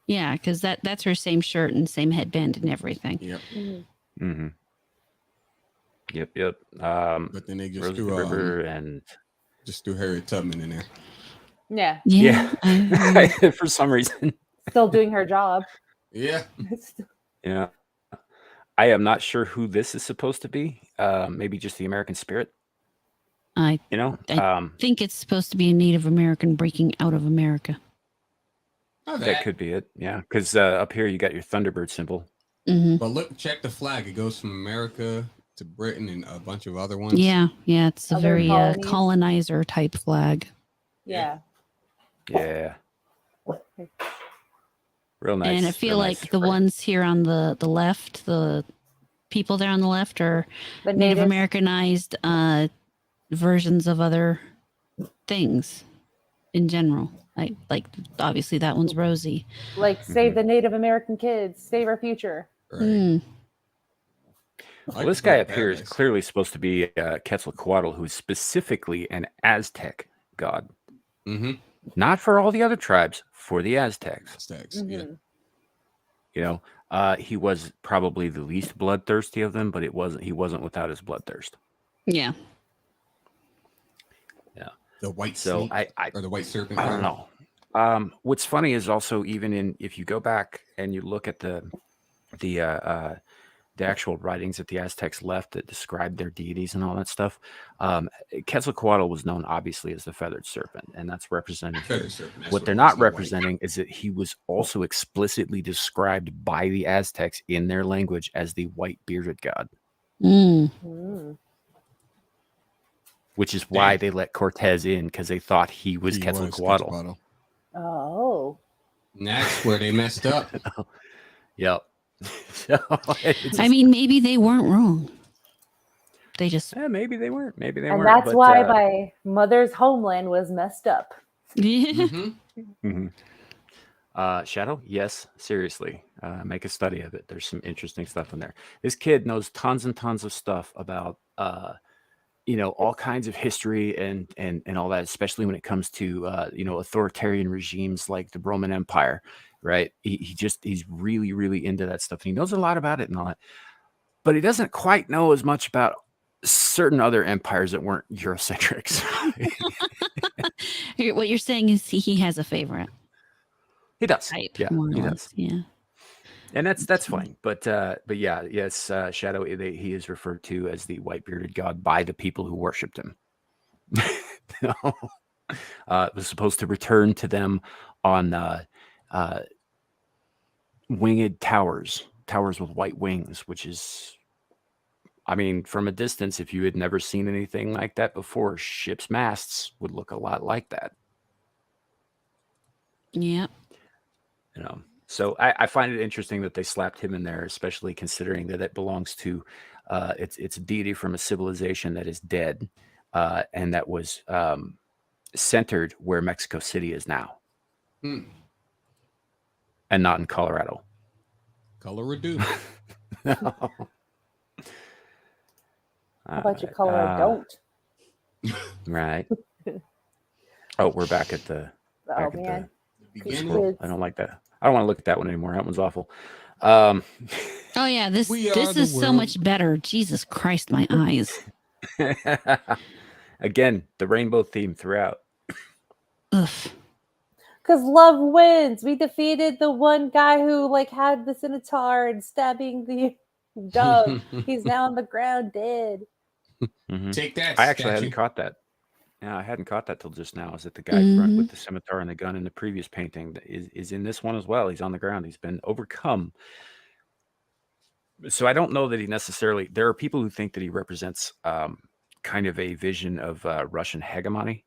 Yeah, because that's her same shirt and same headband and everything. Yep. Mm-hmm. Yep. But then they just Rosie the threw River and Harriet Tubman in there. Yeah. yeah. For some reason. Still doing her job. Yeah. Yeah. I am not sure who this is supposed to be. Maybe just the American spirit. I think it's supposed to be a Native American breaking out of America. That could be it. Yeah, because up here you got your Thunderbird symbol. Mm-hmm. But look, check the flag. It goes from America to Britain and a bunch of other ones. Yeah. It's a Other very colonies. colonizer type flag. Yeah. Yeah. Real nice. And I feel real like nice. the ones here on the left, the people there on the left are The Native natives. Americanized versions of other things in general. Like obviously that one's Rosie. Like save the Native American kids, save our future. Right. Mm. Well, this guy up here is clearly supposed to be Quetzalcoatl, who is specifically an Aztec god. Mm-hmm. Not for all the other tribes, for the Aztecs. Aztecs. Yeah. You know, he was probably the least bloodthirsty of them, but he wasn't without his bloodthirst. Yeah. Yeah. The white So snake I or the white serpent. I don't know. What's funny is also if you go back and you look at the actual writings that the Aztecs left that describe their deities and all that stuff, Quetzalcoatl was known obviously as the feathered serpent, and that's represented here. Feathered serpent. That's What they're it is, not the white. representing is that he was also explicitly described by the Aztecs in their language as the white bearded god, Mm. which is why they let Cortez in, because they thought he was Quetzalcoatl. Oh. And that's where they messed up. Yep. So, I mean, maybe they weren't wrong. They just maybe they weren't. Maybe they And weren't. that's why my mother's homeland was messed up. Mm-hmm. Shadow, yes, seriously, make a study of it. There's some interesting stuff in there. This kid knows tons and tons of stuff about all kinds of history and all that, especially when it comes to authoritarian regimes like the Roman Empire, right? He's really, really into that stuff. And he knows a lot about it and all that, but he doesn't quite know as much about certain other empires that weren't Eurocentrics. what you're saying is he has a favorite. He does. Type, Yeah, more or he less. does. Yeah. And that's fine. But yeah, yes, Shadow, he is referred to as the white bearded god by the people who worshipped him. It was supposed to return to them on winged towers with white wings, which is, I mean, from a distance, if you had never seen anything like that before, ships' masts would look a lot like that. Yep. So I find it interesting that they slapped him in there, especially considering that it belongs to it's a deity from a civilization that is dead, and that was centered where Mexico City is now, and not in Colorado. Colorado. How about your color don't? Right. Oh, we're back at the Oh man. scroll. I don't like that. I don't want to look at that one anymore. That one's awful. Oh yeah, this is so much better. Jesus Christ, my eyes. Again, the rainbow theme throughout. Ugh. Because love wins. We defeated the one guy who had the scimitar and stabbing the dove. He's now on the ground dead. Mm-hmm. Take that. I actually hadn't caught that. Yeah, I hadn't caught that till just now. Is that the guy front with the scimitar and the gun in the previous painting is in this one as well? He's on the ground. He's been overcome. So I don't know that he necessarily. There are people who think that he represents kind of a vision of Russian hegemony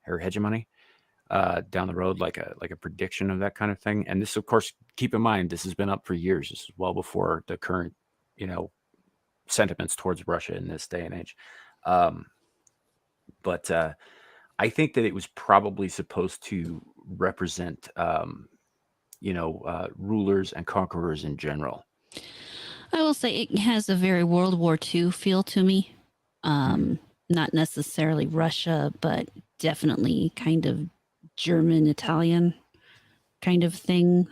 down the road, like a prediction of that kind of thing. And this, of course, keep in mind, this has been up for years. This is well before the current, sentiments towards Russia in this day and age. But I think that it was probably supposed to represent, rulers and conquerors in general. I will say it has a very World War II feel to me. Not necessarily Russia, but definitely kind of German, Italian kind of thing.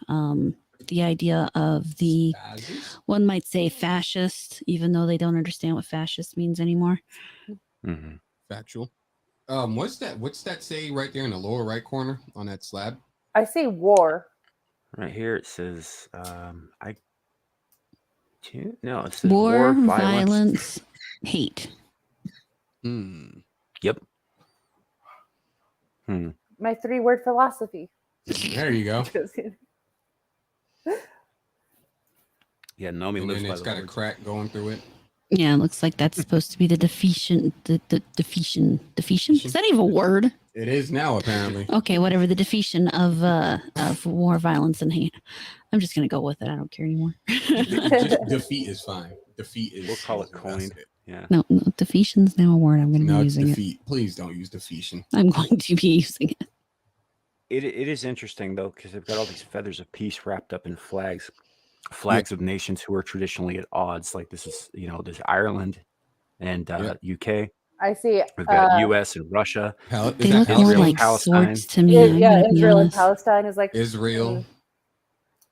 The idea of the, one might say fascist, even though they don't understand what fascist means anymore. Mm-hmm. Factual. What's that say right there in the lower right corner on that slab? I say war. Right here it says, it says war, violence, hate. Yep. My 3-word philosophy. There you go. Yeah, Nomi lives by it's got a crack going through it. Yeah, it looks like that's supposed to be the defeation. The defeation. Is that even a word? It is now, apparently. Okay, whatever. The defeation of war, violence, and hate. I'm just gonna go with it. I don't care anymore. Just defeat is fine. Defeat is. We'll call it coined. Yeah. No, defeation's now a word. I'm going to be using defeat. Please don't use defeation. I'm going to be using it. It is interesting though, because they've got all these feathers of peace wrapped up in flags of nations who are traditionally at odds. Like this is, there's Ireland and UK. I see. We've got US and Russia. They look more like Palestine. swords to me. Yeah, Israel and Palestine is like Israel.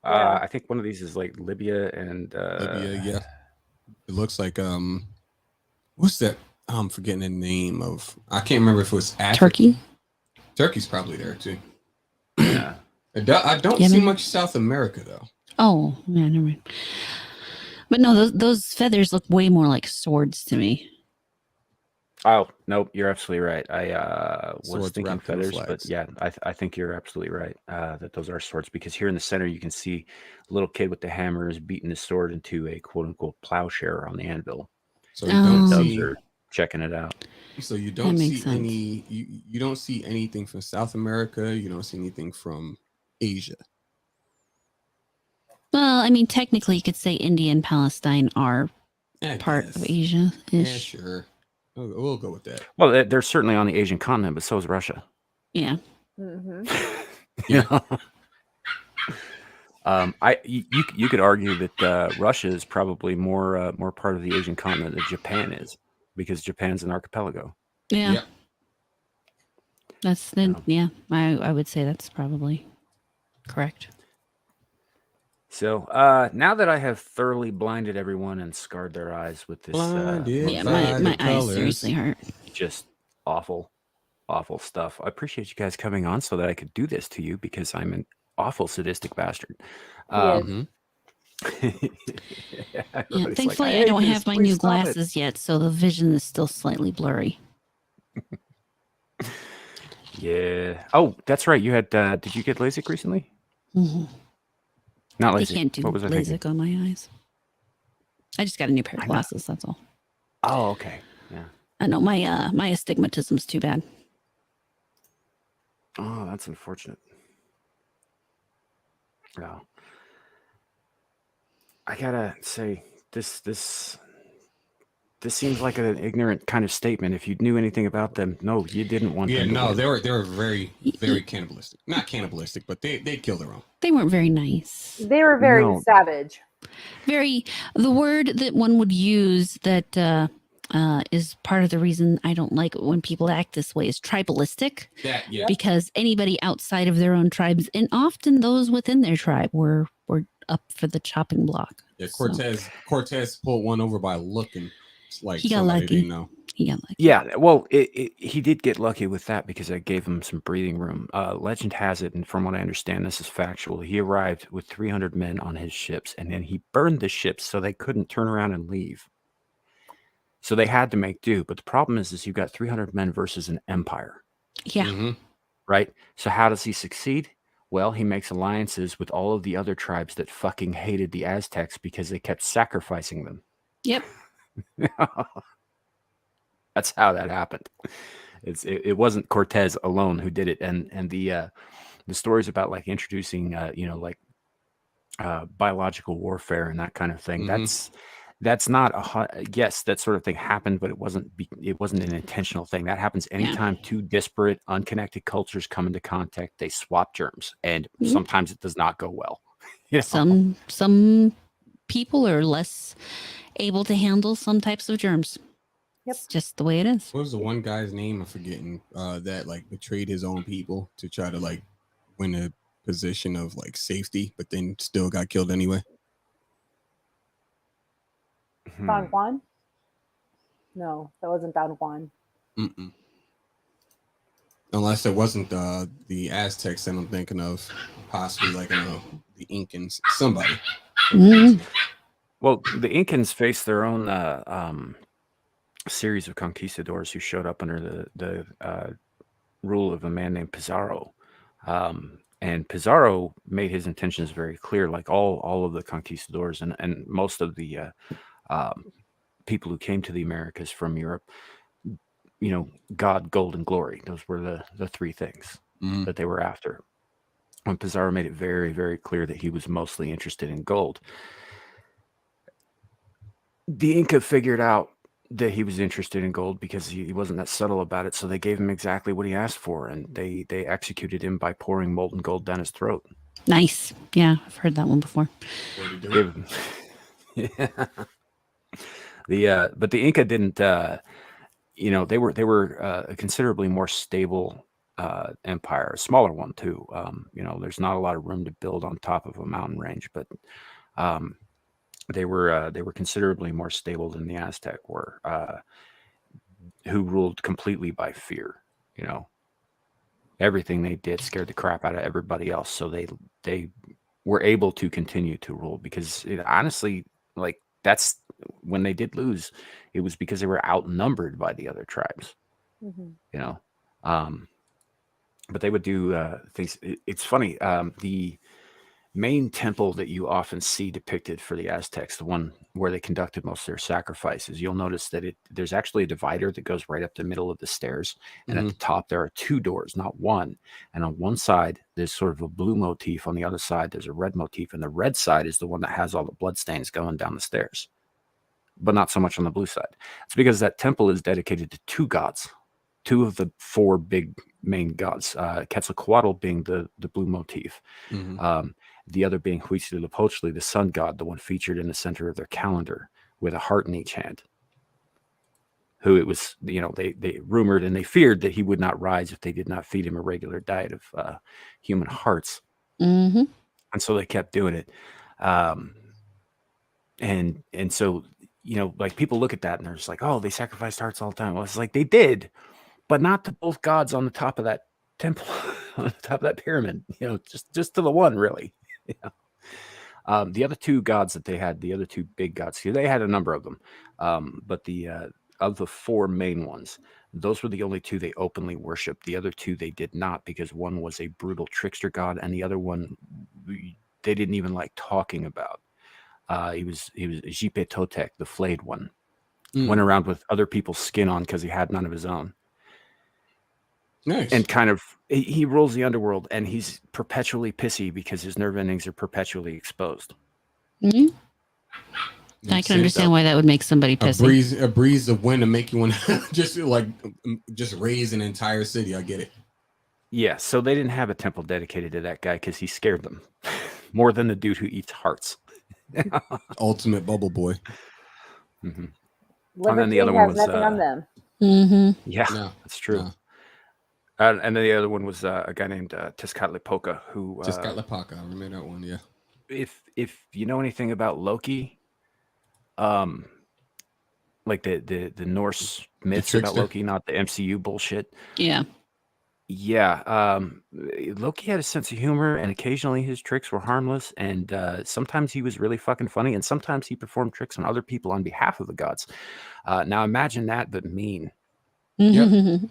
I think one of these is like Libya and Libya. Yeah, it looks like what's that? I'm forgetting the name of. I can't remember if it was Africa. Turkey. Turkey's probably there too. Yeah. I don't see much South America though. Oh, yeah, never mind. But no, those feathers look way more like swords to me. Oh, nope, you're absolutely right. I was Swords thinking feathers, but yeah, I think you're absolutely right that those are swords, because here in the center you can see a little kid with the hammer is beating his sword into a quote-unquote plowshare on the anvil. So you don't see, are checking it out. So you don't see any, you don't see anything from South America. You don't see anything from Asia. Well, I mean, technically you could say India and Palestine are part of Asia. Yeah, sure. We'll go with that. Well, they're certainly on the Asian continent, but so is Russia. Yeah. Mm-hmm. You could argue that Russia is probably more part of the Asian continent than Japan is, because Japan's an archipelago. Yeah. Yep. That's I would say that's probably correct. So now that I have thoroughly blinded everyone and scarred their eyes with this, my eyes seriously hurt. Just awful stuff. I appreciate you guys coming on so that I could do this to you, because I'm an awful sadistic bastard. Thankfully, I don't have my new glasses yet, so the vision is still slightly blurry. Yeah. Oh, that's right. You had. Did you get LASIK recently? Mm-hmm. Not LASIK. They can't do LASIK on my eyes. I just got a new pair of glasses. That's all. Oh, okay. Yeah. I know my astigmatism's too bad. Oh, that's unfortunate. No. I gotta say, this seems like an ignorant kind of statement. If you knew anything about them, no, you didn't want them. Yeah, no, they were very, very cannibalistic. Not cannibalistic, but they killed their own. They weren't very nice. They were very savage. The word that one would use that is part of the reason I don't like it when people act this way is tribalistic. Because anybody outside of their own tribes, and often those within their tribe, were up for the chopping block. Yeah, Cortez pulled one over by looking like he got lucky. Know. He got lucky. Yeah, well, he did get lucky with that because it gave him some breathing room. Legend has it, and from what I understand, this is factual. He arrived with 300 men on his ships, and then he burned the ships so they couldn't turn around and leave. So they had to make do. But the problem is you've got 300 men versus an empire. Yeah. Mhm. right? So how does he succeed? Well, he makes alliances with all of the other tribes that fucking hated the Aztecs because they kept sacrificing them. Yep. That's how that happened. It wasn't Cortez alone who did it, and the stories about like introducing biological warfare and that kind of thing. Mhm. That's not yes, that sort of thing happened, but it wasn't an intentional thing. That happens anytime two disparate, unconnected cultures come into contact. They swap germs, and Mhm. sometimes it does not go well. You know? Some people are less able to handle some types of germs. Yep. It's just the way it is. What was the one guy's name? I'm forgetting. That like betrayed his own people to try to like win a position of like safety, but then still got killed anyway. Don Juan? No, that wasn't Don Juan. Mm-mm. Unless it wasn't the Aztecs that I'm thinking of, possibly like the Incans, somebody. Mhm. Well, the Incans faced their own series of conquistadors who showed up under the rule of a man named Pizarro. And Pizarro made his intentions very clear, like all of the conquistadors and most of the people who came to the Americas from Europe, God, gold, and glory. Those were the three things Mhm. that they were after. When Pizarro made it very, very clear that he was mostly interested in gold, the Inca figured out that he was interested in gold because he wasn't that subtle about it. So they gave him exactly what he asked for, and they executed him by pouring molten gold down his throat. Nice. Yeah, I've heard that one before. Way to do Gave it. him, yeah. But the Inca didn't. They were a considerably more stable empire, a smaller one too. There's not a lot of room to build on top of a mountain range, but they were considerably more stable than the Aztec were, who ruled completely by fear. Everything they did scared the crap out of everybody else, so they were able to continue to rule because honestly, like that's when they did lose, it was because they were outnumbered by the other tribes. Mm-hmm. But they would do things. It's funny. The main temple that you often see depicted for the Aztecs, the one where they conducted most of their sacrifices, you'll notice that there's actually a divider that goes right up the middle of the stairs. And at the top, there are two doors, not one. And on one side, there's sort of a blue motif. On the other side, there's a red motif. And the red side is the one that has all the bloodstains going down the stairs, but not so much on the blue side. It's because that temple is dedicated to two gods, two of the four big main gods, Quetzalcoatl being the blue motif. Mhm. The other being Huitzilopochtli, the sun god, the one featured in the center of their calendar with a heart in each hand. Who it was, they rumored and they feared that he would not rise if they did not feed him a regular diet of human hearts. Mm-hmm. And so they kept doing it. And so, like people look at that and they're just like, oh, they sacrificed hearts all the time. Well, it's like they did, but not to both gods on the top of that temple, on the top of that pyramid, just to the one, really. The other two gods that they had, the other two big gods, they had a number of them. But of the four main ones, those were the only two they openly worshiped. The other two they did not, because one was a brutal trickster god, and the other one they didn't even like talking about. He was Jipe Totec, the flayed one. Went around with other people's skin on because he had none of his own. Nice. And kind of he rules the underworld, and he's perpetually pissy because his nerve endings are perpetually exposed. Mm-hmm. I can understand why that would make somebody pissy. A breeze of wind to make you want to just raise an entire city. I get it. Yeah, so they didn't have a temple dedicated to that guy because he scared them more than the dude who eats hearts. Ultimate bubble boy. Mm-hmm. And then the other one was nothing on them. Mm-hmm. Yeah, No, that's true. no. And then the other one was a guy named Tezcatlipoca, who Tezcatlipoca. I remember that one. Yeah. If you know anything about Loki, like the Norse myths about Loki, not the MCU bullshit. Yeah. Yeah. Loki had a sense of humor, and occasionally his tricks were harmless, and sometimes he was really fucking funny, and sometimes he performed tricks on other people on behalf of the gods. Now imagine that, but mean. Yep.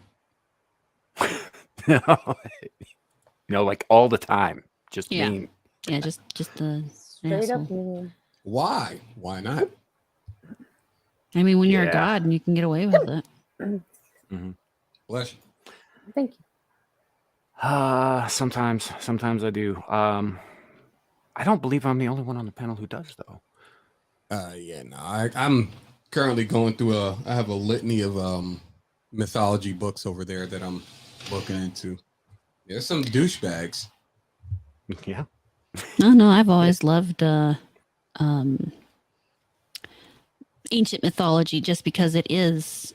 Like all the time, just Yeah. mean. Yeah, just the Straight up asshole. mean. Why? Why not? I mean, when you're a Yeah. god and you can get away with it. Bless you. Thank you. Sometimes I do. I don't believe I'm the only one on the panel who does, though. Yeah, no, I'm currently going through I have a litany of mythology books over there that I'm looking into. There's some douchebags. Yeah. No, I've always loved ancient mythology just because it is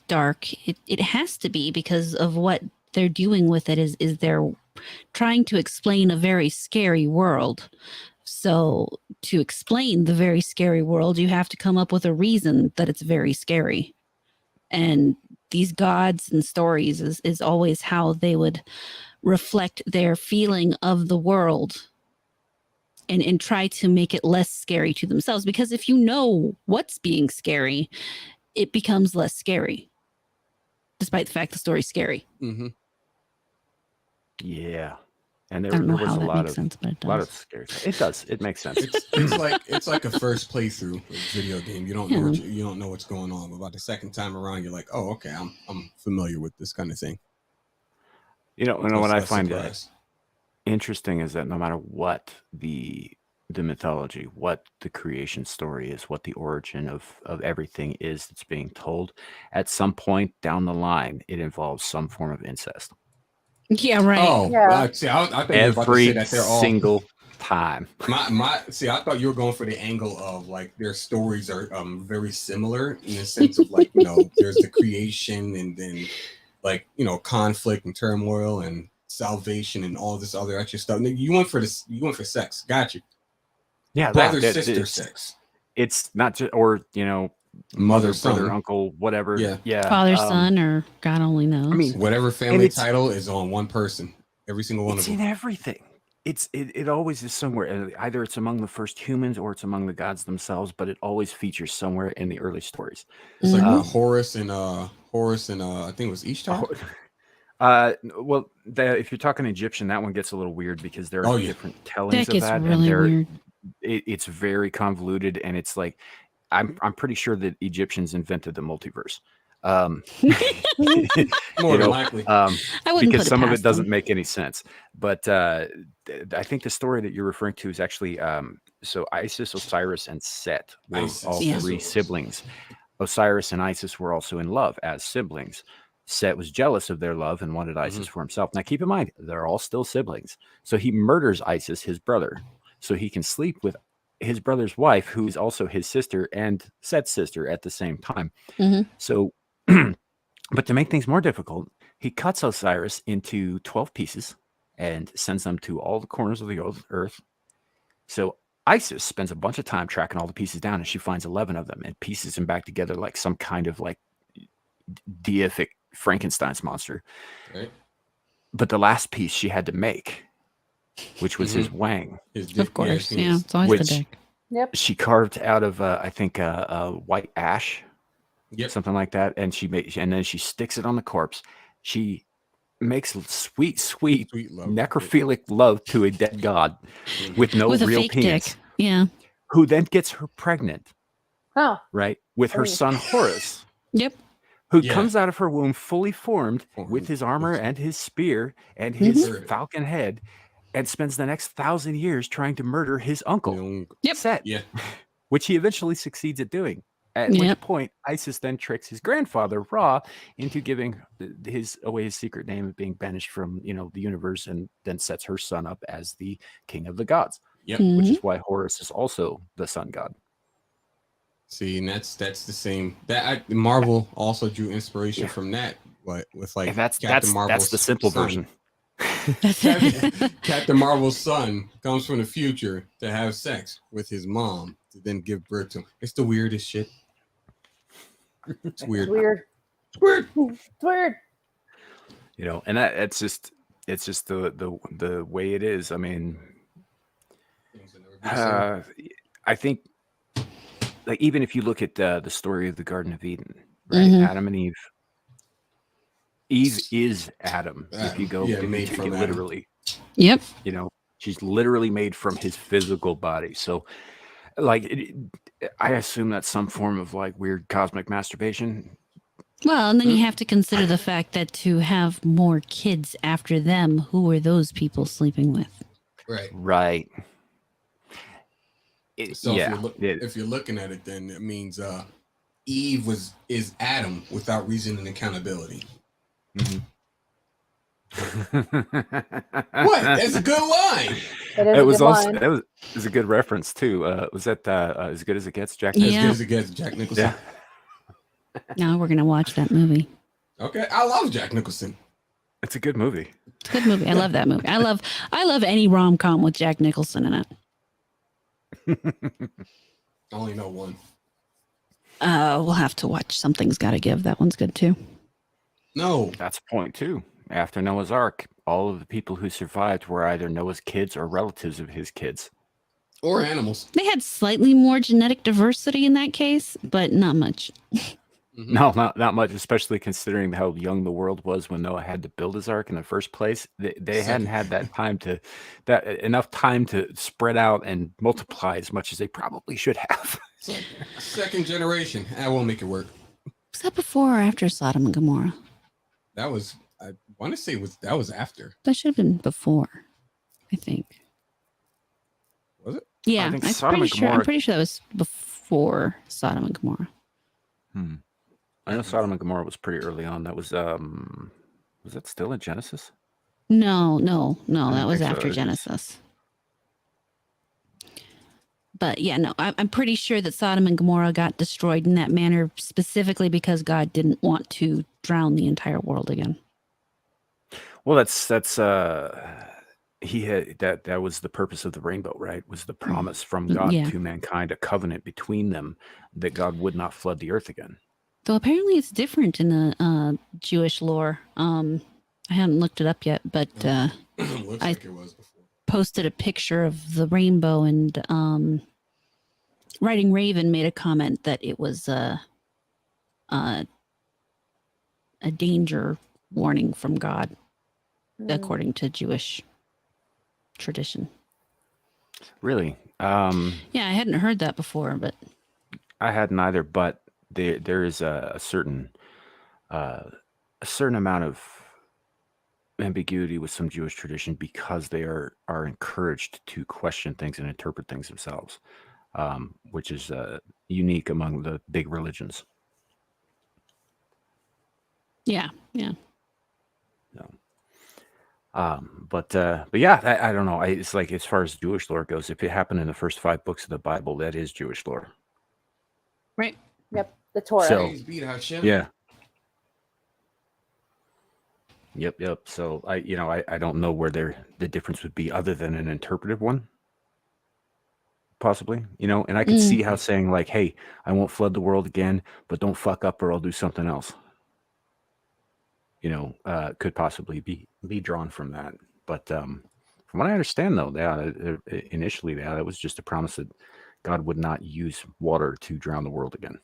dark. It has to be because of what they're doing with it is they're trying to explain a very scary world. So to explain the very scary world, you have to come up with a reason that it's very scary. And these gods and stories is always how they would reflect their feeling of the world and try to make it less scary to themselves. Because if you know what's being scary, it becomes less scary, despite the fact the story's scary. Mm-hmm. Yeah. And there I don't know was how a that lot makes of sense, but it lot does. of scary. It does. It makes sense. It's like a first playthrough of a video game. You don't know Yeah. you don't know what's going on. But about the second time around, you're like, oh, okay, I'm familiar with this kind of thing. And So what it's I less find surprise. interesting is that no matter what the mythology, what the creation story is, what the origin of everything is that's being told, at some point down the line, it involves some form of incest. Yeah, right. Oh, Yeah. see, I thought you were about to say Every that they're all single time. See, I thought you were going for the angle of like their stories are very similar in the sense of like, there's the creation and then like, conflict and turmoil and salvation and all this other extra stuff. You went for sex. Got you. Yeah, Brother, that- sister it's, sex. it's not just, or mother, brother, son. uncle, whatever. Yeah. Father, son, or God only knows. I mean, Whatever And family it's- title is on one person. Every single one of it's them. in everything. It always is somewhere. Either it's among the first humans or it's among the gods themselves, but it always features somewhere in the early stories. It's like Mhm. Horus and I think it was Ishtar. Well, if you're talking Egyptian, that one gets a little weird because there are different tellings That gets of that, really and weird. it's very convoluted, and it's like I'm pretty sure that Egyptians invented the multiverse. More than likely. I wouldn't Because put it some of it past doesn't them. make any sense. But I think the story that you're referring to is actually so Isis, Osiris, and Set were all Yeah. three siblings. Osiris and Isis were also in love as siblings. Set was jealous of their love and wanted Isis for himself. Now, keep in mind, they're all still siblings. So he murders Isis, his brother, so he can sleep with his brother's wife, who is also his sister and Set's sister at the same time. Mhm. So, but to make things more difficult, he cuts Osiris into 12 pieces and sends them to all the corners of the earth. So Isis spends a bunch of time tracking all the pieces down, and she finds 11 of them and pieces them back together like some kind of like deific Frankenstein's monster. Right. But the last piece she had to make, which was his wang, Of course. Yeah, it's always which the dick. Yep. she carved out of I think white ash, something like that, and then she sticks it on the corpse. She makes sweet love. necrophilic love to a dead god with no With a real fake penis, dick. Yeah. who then gets her pregnant, Oh. right, with her Oh. son Horus, Yep. who Yeah. comes out of her womb fully formed with his armor and his spear and his falcon head, and spends the next 1,000 years trying to murder his uncle, Set, which he eventually succeeds at doing. At which point, Isis then tricks his grandfather, Ra, into giving away his secret name of being banished from the universe, and then sets her son up as the king of the gods. Yep. Which is why Horus is also the sun god. See, and that's the same. Marvel also drew inspiration from that, but with like Captain Marvel's the simple version. Captain Marvel's son comes from the future to have sex with his mom to then give birth to him. It's the weirdest shit. It's weird. It's weird. And it's just the way it is. I mean, I think, like, even if you look at the story of the Garden of Eden, right? Adam and Eve Eve is Adam. If you go, Yeah, if you made take from it Adam. literally, Yep. you know, she's literally made from his physical body. So, like, I assume that's some form of like weird cosmic masturbation. Well, and then you have to consider the fact that to have more kids after them, who are those people sleeping with? Right. Right. So Yeah. if you're looking at it, then it means Eve is Adam without reason and accountability. Mhm. What? That's a good line. That is It a was good also line. it was a good reference too. Was that As Good as It Gets, Jack? As Yeah. good as it gets, Jack Nicholson. Yeah. Now we're gonna watch that movie. Okay, I love Jack Nicholson. It's a good movie. It's a good movie. I love that movie. I love any rom com with Jack Nicholson in it. I only know one. We'll have to watch Something's Gotta Give. That one's good too. No. That's a point too. After Noah's Ark, all of the people who survived were either Noah's kids or relatives of his kids. Or animals. They had slightly more genetic diversity in that case, but not much. Mhm. No, not much, especially considering how young the world was when Noah had to build his ark in the first place. They hadn't had enough time to spread out and multiply as much as they probably should have. It's like second generation. I won't make it work. Was that before or after Sodom and Gomorrah? That was, I want to say that was after. That should have been before, I think. Was it? Yeah, think I'm Sodom pretty and sure. I'm Gomorrah- pretty sure that was before Sodom and Gomorrah. I know Sodom and Gomorrah was pretty early on. That was that still in Genesis? No, I that was think so. after Genesis. But yeah, no, I'm pretty sure that Sodom and Gomorrah got destroyed in that manner specifically because God didn't want to drown the entire world again. Well, that's he had that was the purpose of the rainbow, right? Was the promise from God Yeah. to mankind, a covenant between them that God would not flood the earth again. Though apparently it's different in the Jewish lore. I haven't looked it up yet, but Looks like it was before. posted a picture of the rainbow, and Writing Raven made a comment that it was a danger warning from God, according to Jewish tradition. Really? Yeah, I hadn't heard that before, but I hadn't either, but there is a certain amount of ambiguity with some Jewish tradition because they are encouraged to question things and interpret things themselves, which is unique among the big religions. yeah. But yeah, I don't know. It's like, as far as Jewish lore goes, if it happened in the first 5 books of the Bible, that is Jewish lore. Right. Yep, the Torah. So- Praise be to Hashem. Yeah. Yep. So I don't know where the difference would be other than an interpretive one. Possibly, and I could see how saying like, hey, I won't flood the world again, but don't fuck up or I'll do something else. Could possibly be drawn from that. But from what I understand, though, initially that was just a promise that God would not use water to drown the world again.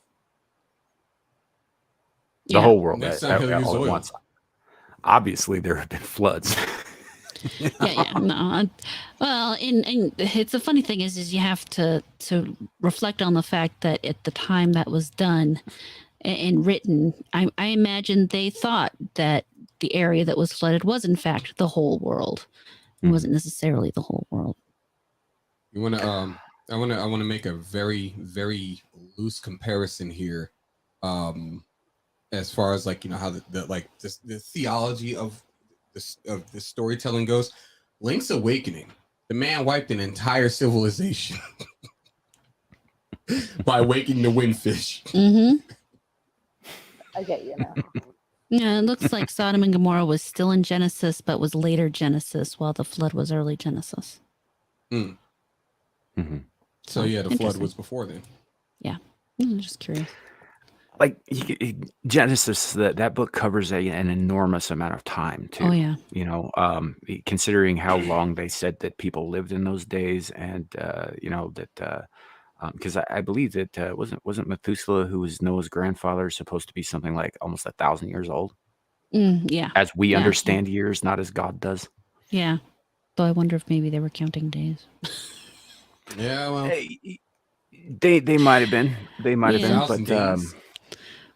The whole world Next time he'll use all at oil. once. Obviously, there have been floods. Yeah. No. Well, and it's the funny thing is you have to reflect on the fact that at the time that was done and written, I imagine they thought that the area that was flooded was in fact the whole world. It wasn't necessarily the whole world. You want to? I want to make a very, very loose comparison here, as far as like how the theology of the storytelling goes. Link's Awakening, the man wiped an entire civilization by waking the windfish. Mm-hmm. I get you now. Yeah, it looks like Sodom and Gomorrah was still in Genesis, but was later Genesis, while the flood was early Genesis. Mm-hmm. So yeah, the flood interesting. was before then. I'm just curious. Like Genesis, that book covers an enormous amount of time too. Oh yeah. Considering how long they said that people lived in those days, and because I believe that wasn't Methuselah, who was Noah's grandfather, supposed to be something like almost 1,000 years old. Yeah. as we Yeah. understand years, not as God does. Yeah. Though I wonder if maybe they were counting days. Yeah, well, They might have been. They might have Yeah. been, 1,000 but days.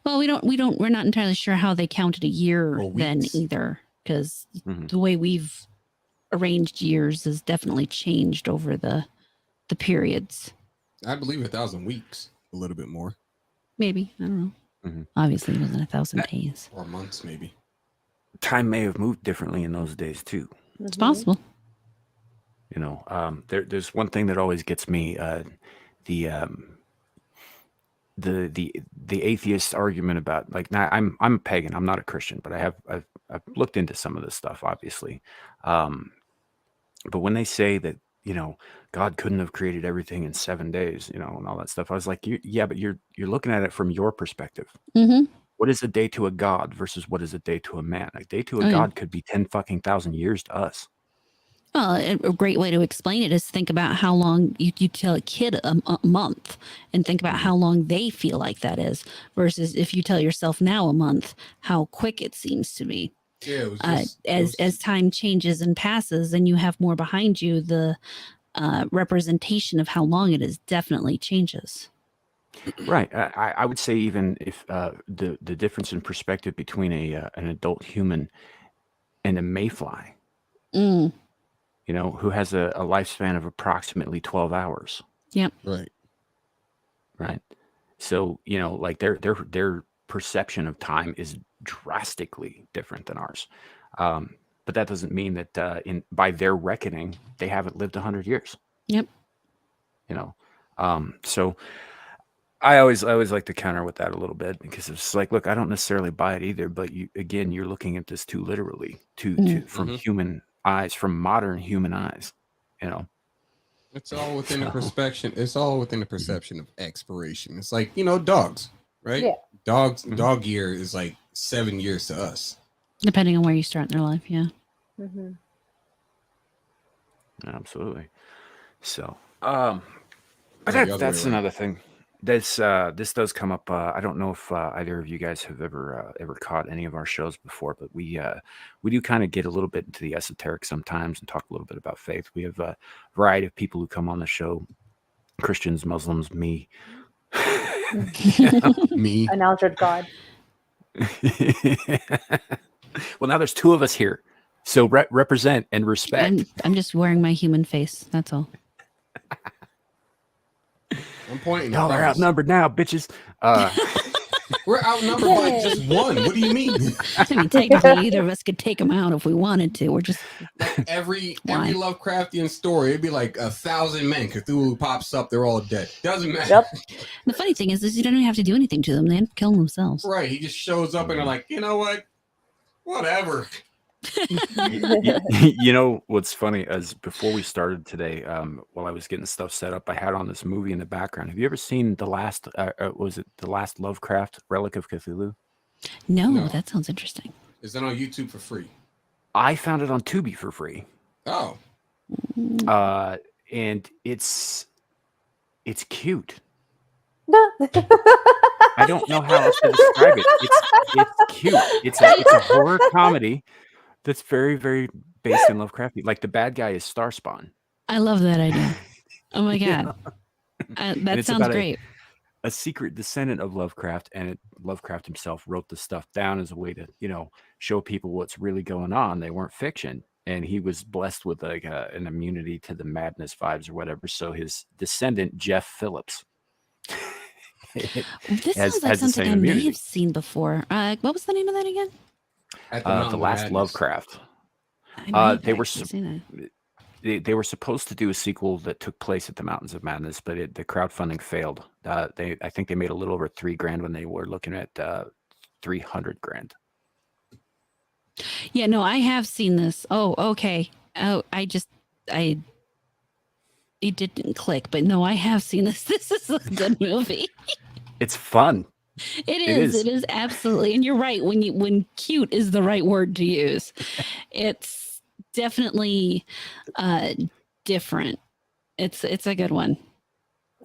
Well, we're not entirely sure how they counted a year Or then weeks. either, because Mhm. the way we've arranged years has definitely changed over the periods. I believe 1,000 weeks, a little bit more, Maybe, I don't know. Mhm. Obviously, it wasn't 1,000 days. or months maybe. time may have moved differently in those days too. It's Mhm. possible. You know, there's one thing that always gets me: the atheist argument about, like, now I'm a pagan, I'm not a Christian, but I've looked into some of this stuff, obviously. But when they say that, God couldn't have created everything in 7 days, and all that stuff, I was like, yeah, but you're looking at it from your perspective. Mm-hmm. What is a day to a god versus what is a day to a man? A day to a Oh, yeah. god could be 10,000 years to us. Well, a great way to explain it is think about how long you tell a kid a month and think about how long they feel like that is versus if you tell yourself now a month, how quick it seems to be. Yeah, it was just As time changes and passes and you have more behind you, the representation of how long it is definitely changes. Right. I would say, even if the difference in perspective between an adult human and a mayfly, Mm, who has a lifespan of approximately 12 hours, right. right? So, like their perception of time is drastically different than ours. But that doesn't mean that by their reckoning, they haven't lived 100 years. Yep. So I always like to counter with that a little bit, because it's like, look, I don't necessarily buy it either, but you're looking at this too literally, from human eyes, from modern human eyes, It's all within the perception. It's all within the perception of expiration. It's like, dogs, right? Yeah. Dog year is like 7 years to us. Depending on where you start in their life. Yeah. Mhm. Absolutely. So, Or but the other way that's around. another thing. This does come up. I don't know if either of you guys have ever caught any of our shows before, but we do kind of get a little bit into the esoteric sometimes and talk a little bit about faith. We have a variety of people who come on the show: Christians, Muslims, me. Me. An altered god. Well, now there's two of us here, so represent and respect. I'm just wearing my human face. That's all. I'm pointing. Y'all are across. outnumbered now, bitches. We're outnumbered by just one. What do you mean? I mean, technically, either of us could take them out if we wanted to. We're just every Why? Lovecraftian story, it'd be like 1,000 men. Cthulhu pops up, they're all dead. Doesn't matter. Yep. the funny thing is you don't even have to do anything to them. They end up killing themselves. Right. He just shows up and they're like, you know what? Whatever. You know what's funny is, before we started today, while I was getting stuff set up, I had on this movie in the background. Have you ever seen the last? Was it the last Lovecraft, Relic of Cthulhu? No, that sounds interesting. Is that on YouTube for free? I found it on Tubi for free. Oh, And it's cute. I don't know how else to describe it. It's cute. It's a horror comedy that's very, very based in Lovecraft. Like, the bad guy is Starspawn. I love that idea. Oh my god, that it's sounds about great. A secret descendant of Lovecraft, and Lovecraft himself wrote the stuff down as a way to, show people what's really going on. They weren't fiction, and he was blessed with like an immunity to the madness vibes or whatever. So his descendant, Jeff Phillips, This has sounds like the something same I may immunity. have seen before. What was the name of that again? at The Mountain of Last Madness. Lovecraft. I might have They were actually seen that. they were supposed to do a sequel that took place at the Mountains of Madness, but the crowdfunding failed. I think they made a little over $3,000 when they were looking at $300,000. Yeah, no, I have seen this. Oh, okay. Oh, it didn't click, but no, I have seen this. This is a good movie. It's fun. It is. It is absolutely. And you're right. When cute is the right word to use, it's definitely different. It's a good one.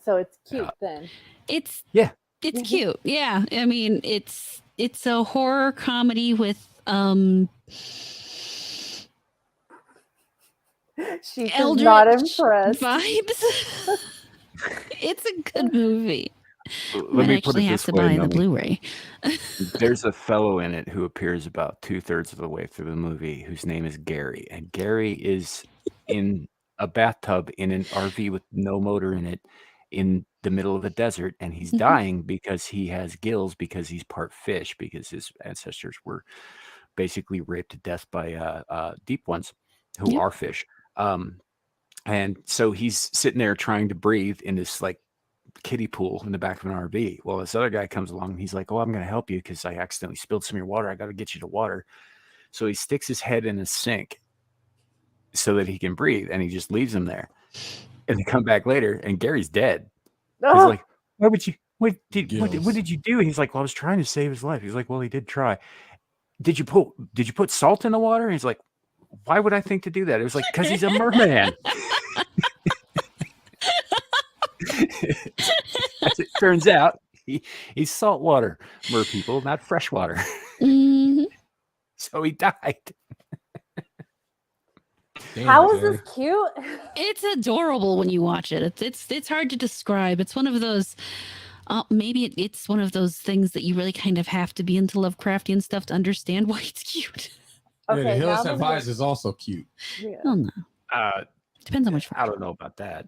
So it's cute then. It's Yeah. It's cute. Yeah. I mean, it's a horror comedy with She's Eldritch not impressed. vibes. It's a good movie. Let Might me put actually it have this to way, buy the Nomi. Blu-ray. There's a fellow in it who appears about 2/3 of the way through the movie whose name is Gary. And Gary is in a bathtub in an RV with no motor in it in the middle of a desert. And he's Mhm. dying because he has gills because he's part fish because his ancestors were basically raped to death by deep ones who Yep. are fish. And so he's sitting there trying to breathe in this like kiddie pool in the back of an RV. Well, this other guy comes along and he's like, "Oh, I'm going to help you because I accidentally spilled some of your water. I got to get you to water." So he sticks his head in a sink so that he can breathe, and he just leaves him there. And they come back later, and Gary's dead. He's Oh, like, "Why would you? What Gills. did you do?" And he's like, "Well, I was trying to save his life." He's like, "Well, he did try. Did you put salt in the water?" And he's like, "Why would I think to do that?" It was like, "Because he's a merman." As it turns out, he's saltwater mer people, not freshwater. Mhm. So he died. Damn, how is Gary. this cute? It's adorable when you watch it. It's hard to describe. It's one of those. Maybe it's one of those things that you really kind of have to be into Lovecraftian stuff to understand why it's cute. Yeah, the Okay, now Hills I'm Have gonna Eyes is also cute. yeah. Oh no, depends on which. I don't know about that.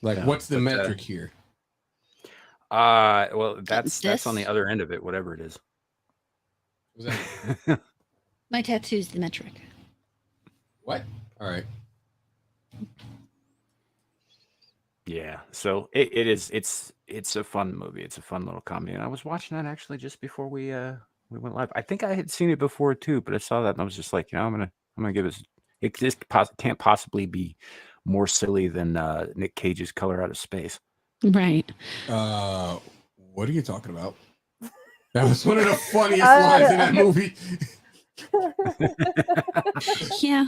Like, Yeah, what's the but, metric here? well, that's on the This? other end of it, whatever it is. Was that My tattoo's the metric. what? All right. Yeah, so it's a fun movie. It's a fun little comedy, and I was watching that actually just before we went live. I think I had seen it before too, but I saw that and I was just like, I'm gonna give it. It just can't possibly be more silly than Nick Cage's Color Out of Space. Right. What are you talking about? That was one of the funniest lines in that movie. Yeah.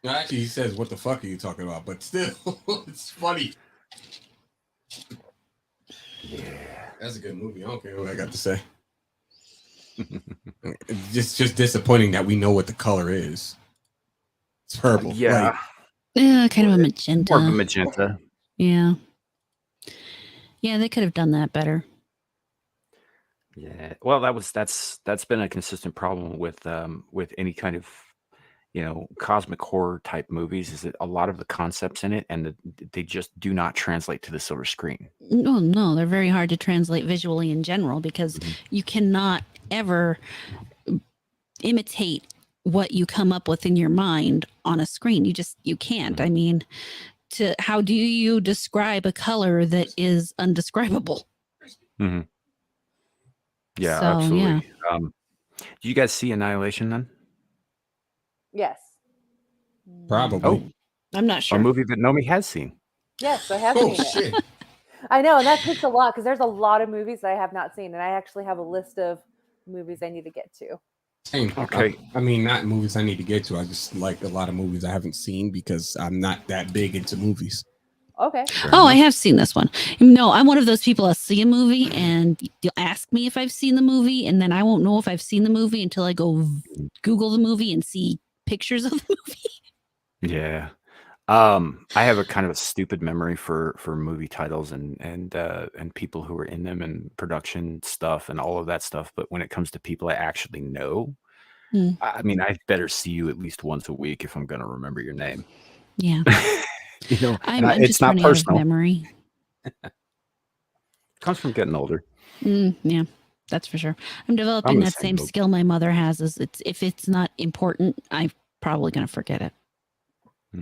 No, actually, he says, "What the fuck are you talking about?" But still, it's funny. Yeah, That's a good movie. I don't care what I got to say. It's just disappointing that we know what the color is. It's purple. yeah, Like, Yeah, kind of a magenta. more of a magenta. Yeah. Yeah, they could have done that better. Yeah, well, that's been a consistent problem with any kind of cosmic horror type movies is that a lot of the concepts in it and they just do not translate to the silver screen. No, they're very hard to translate visually in general because you cannot ever imitate what you come up with in your mind on a screen. You can't. I mean, how do you describe a color that is undescribable? Mm-hmm. Yeah, So, absolutely. yeah. Do you guys see Annihilation then? Yes. probably. Oh, I'm not a sure. movie that Nomi has seen. Yes, I have Oh seen it. shit! I know, and that takes a lot because there's a lot of movies that I have not seen, and I actually have a list of movies I need to get to. Same. Okay. I mean, not movies I need to get to. I just like a lot of movies I haven't seen because I'm not that big into movies. Okay. Oh, I have seen this one. No, I'm one of those people that see a movie and you'll ask me if I've seen the movie, and then I won't know if I've seen the movie until I go Google the movie and see pictures of the movie. Yeah. I have a kind of a stupid memory for movie titles and people who are in them and production stuff and all of that stuff. But when it comes to people I actually know, I mean, I better see you at least once a week if I'm going to remember your name. Yeah. I'm it's just not running out of personal. memory. It comes from getting older. Yeah, that's for sure. I'm developing I'm the that same same boat. skill my mother has. If it's not important, I'm probably going to forget it.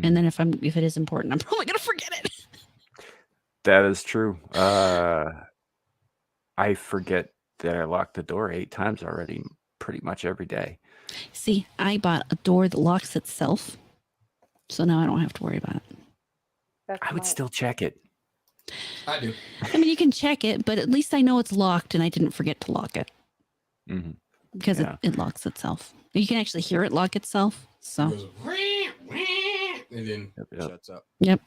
And then if it is important, I'm probably going to forget it. That is true. I forget that I locked the door 8 times already, pretty much every day. See, I bought a door that locks itself, so now I don't have to worry about it. That's I would smart. still check it. I do. I mean, you can check it, but at least I know it's locked and I didn't forget to lock it because it locks itself. You can actually hear it lock itself. So, It goes, and then Yep. shuts up. Yep.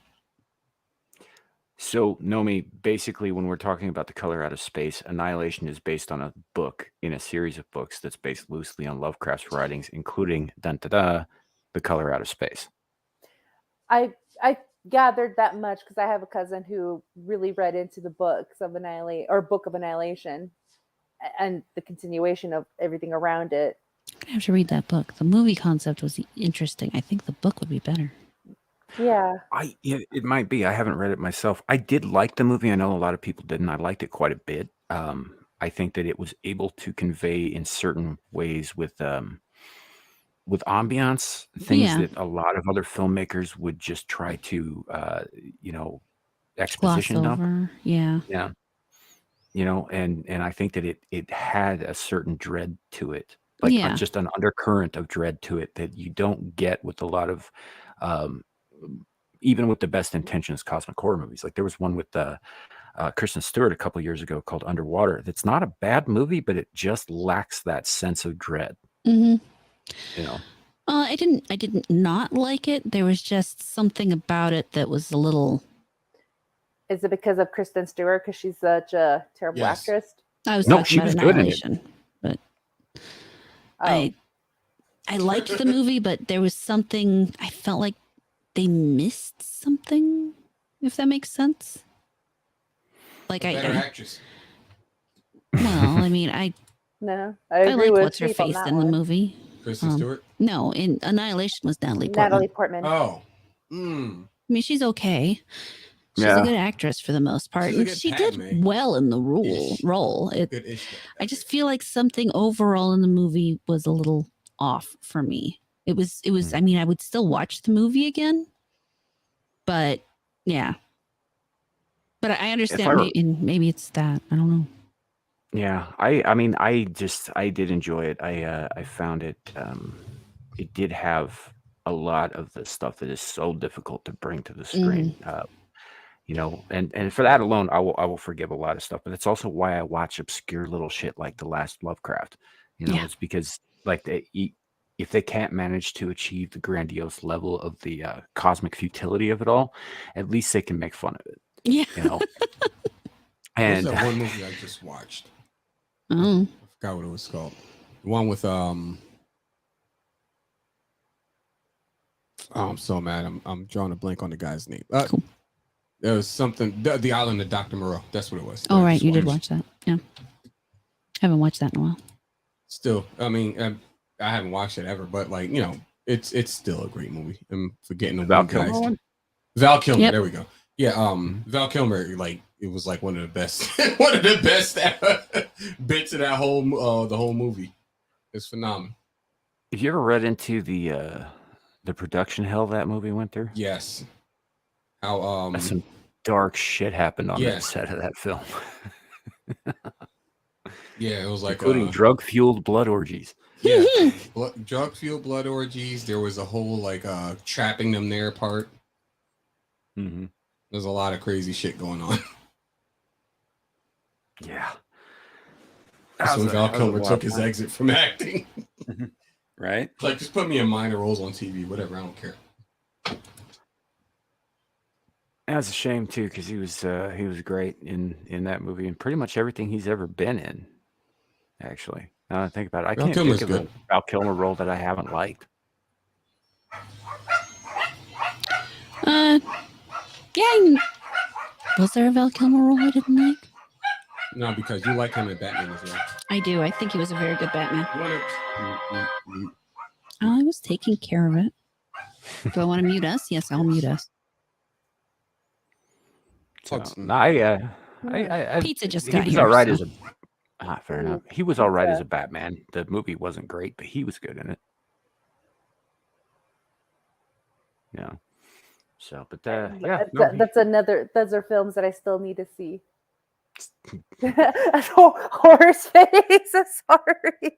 So, Nomi, basically, when we're talking about The Color Out of Space, Annihilation is based on a book in a series of books that's based loosely on Lovecraft's writings, including The Color Out of Space. I gathered that much because I have a cousin who really read into the books of Book of Annihilation, and the continuation of everything around it. I have to read that book. The movie concept was interesting. I think the book would be better. Yeah. It might be. I haven't read it myself. I did like the movie. I know a lot of people didn't. I liked it quite a bit. I think that it was able to convey in certain ways with ambiance things that a lot of other filmmakers would just try to exposition dump. Over. Yeah. Yeah. And I think that it had a certain dread to it, like just an undercurrent of dread to it that you don't get with a lot of even with the best intentions cosmic horror movies. Like there was one with Kristen Stewart a couple of years ago called Underwater. That's not a bad movie, but it just lacks that sense of dread. Mm-hmm. I didn't not like it. There was just something about it that was a little. Is it because of Kristen Stewart? Because she's such a terrible actress? I was talking about Annihilation, but I liked the movie, but there was something I felt like they missed something, if that makes sense. Like better actress. Well, I mean, I agree liked with what's her face in the movie. Kristen Stewart? No, in Annihilation was Natalie Portman. Oh. I mean, she's okay. She's a good actress for the most part, and she did well in the role. I just feel like something overall in the movie was a little off for me. It was. I mean, I would still watch the movie again, but yeah. But I understand. Maybe it's that. I don't know. Yeah, I mean, I did enjoy it. I found it. It did have a lot of the stuff that is so difficult to bring to the screen. And for that alone, I will forgive a lot of stuff. But it's also why I watch obscure little shit like The Last Lovecraft. It's because like if they can't manage to achieve the grandiose level of the cosmic futility of it all, at least they can make fun of it. Yeah. And that one movie I just watched. I forgot what it was called. The one with I'm so mad. I'm drawing a blank on the guy's name. Cool. There was something. The Island of Dr. Moreau. That's what it was. Oh, right. You did watch that. Yeah. Haven't watched that in a while. Still, I mean, I haven't watched it ever, but like, it's still a great movie. I'm forgetting the Val Kilmer. Val Kilmer. Yep. There we go. Yeah. Val Kilmer, like, it was like one of the best bits of that whole the whole movie. It's phenomenal. Have you ever read into the production hell that movie went through? Yes. How some dark shit happened on that set of that film. Yeah, it was like including drug-fueled blood orgies. Yeah, drug-fueled blood orgies. There was a whole like trapping them there part. Mm-hmm. There's a lot of crazy shit going on. Yeah. That's when Val Kilmer took his exit from acting. Right? Like, just put me in minor roles on TV, whatever. I don't care. That's a shame too, because he was great in that movie and pretty much everything he's ever been in. Actually, now that I think about it, I can't think of a Val Kilmer role that I haven't liked. Yeah. Was there a Val Kilmer role I didn't like? No, because you like him in Batman as well. I do. I think he was a very good Batman. I was taking care of it. Do I want to mute us? Yes, I'll mute us. So, Pizza just he got was here. All right as a fair enough. He was all right as a Batman. The movie wasn't great, but he was good in it. Yeah. So, but those are films that I still need to see. Horror space. Sorry.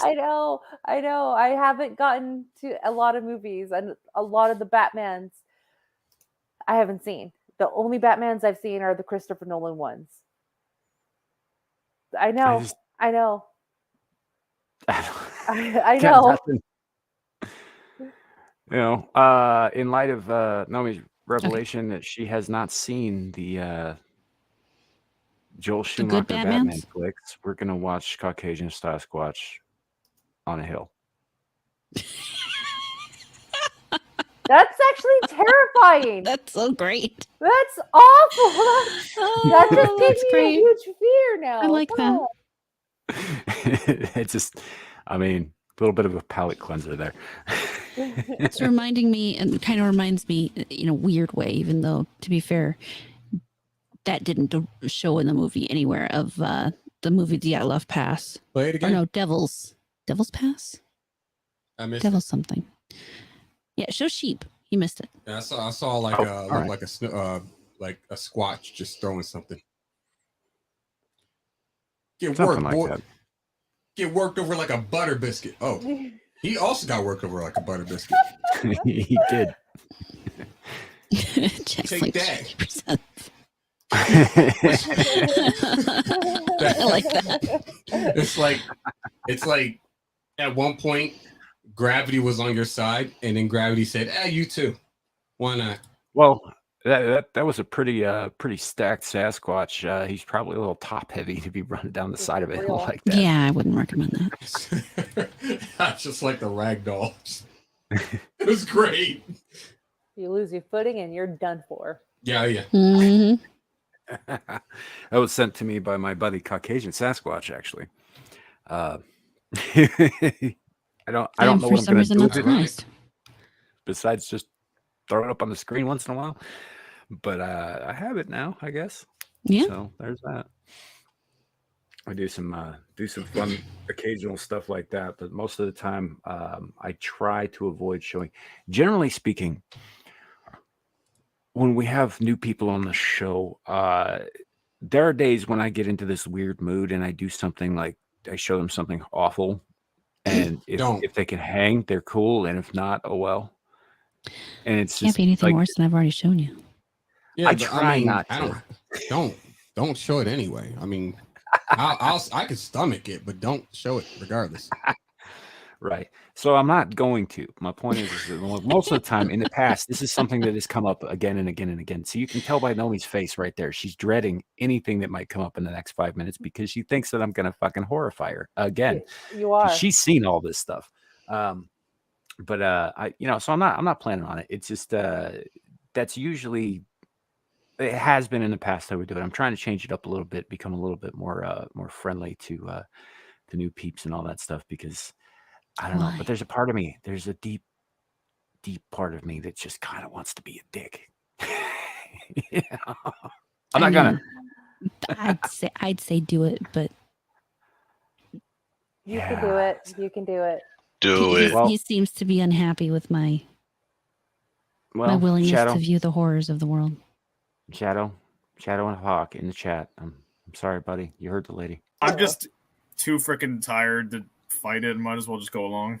I know. I haven't gotten to a lot of movies and a lot of the Batmans I haven't seen. The only Batmans I've seen are the Christopher Nolan ones. I know. I know. In light of Nomi's revelation that she has not seen the Joel The good Schumacher Batman Batmans? flicks. We're gonna watch Caucasian Sasquatch on a hill. That's actually terrifying. That's so great. That's awful. That just Oh, gave that's me a great. huge fear now. I like that. God. It's just, I mean, a little bit of a palate cleanser there. It's reminding me, and kind of reminds me in a weird way, even though, to be fair, that didn't show in the movie anywhere, of the movie The Love Pass. Play it Or again. no, Devil's Pass? I missed Devil's it. something. Yeah, show sheep. You missed it. Yeah, I saw like all right. like a squatch just throwing something. Get Something worked, like boy. that. Get worked over like a butter biscuit. Oh, he also got worked over like a butter biscuit. He did. Check's Take like that. 50%. I I like that. It's like at one point gravity was on your side, and then gravity said, you too. Why not? Well, that was a pretty stacked Sasquatch. He's probably a little top heavy to be running down the side of a hill Real. like that. Yeah, I wouldn't recommend that. That's just like the rag doll. It was great. You lose your footing and you're done for. Yeah. Mhm. That was sent to me by my buddy Caucasian Sasquatch, actually. I don't I'm know for what I'm some going to reason do not with it surprised. besides just throw it up on the screen once in a while. But I have it now, I guess. Yeah. So there's that. I do some fun occasional stuff like that, but most of the time I try to avoid showing. Generally speaking, when we have new people on the show, there are days when I get into this weird mood and I do something like I show them something awful, and if they can hang, they're cool, and if not, oh well. And it's Can't just be anything like, worse than I've already shown you. Yeah, I but try not I to. don't show it anyway. I mean, I can stomach it, but don't show it regardless. Right. So I'm not going to. My point is that most of the time in the past, this is something that has come up again and again and again. So you can tell by Nomi's face right there. She's dreading anything that might come up in the next 5 minutes because she thinks that I'm going to fucking horrify her again. You are. She's seen all this stuff. But so I'm not planning on it. It's just that's usually, it has been in the past I would do it. I'm trying to change it up a little bit, become a little bit more friendly to new peeps and all that stuff, because I don't know, but there's a part of me, there's a deep part of me that just kind of wants to be a dick. I'm not gonna. I'd say do it, but You can do it. You can do it. Do it. Well, he seems to be unhappy with my willingness Shadow, to view the horrors of the world. Shadow and Hawk in the chat. I'm sorry, buddy. You heard the lady. I'm just too freaking tired to fight it. Might as well just go along.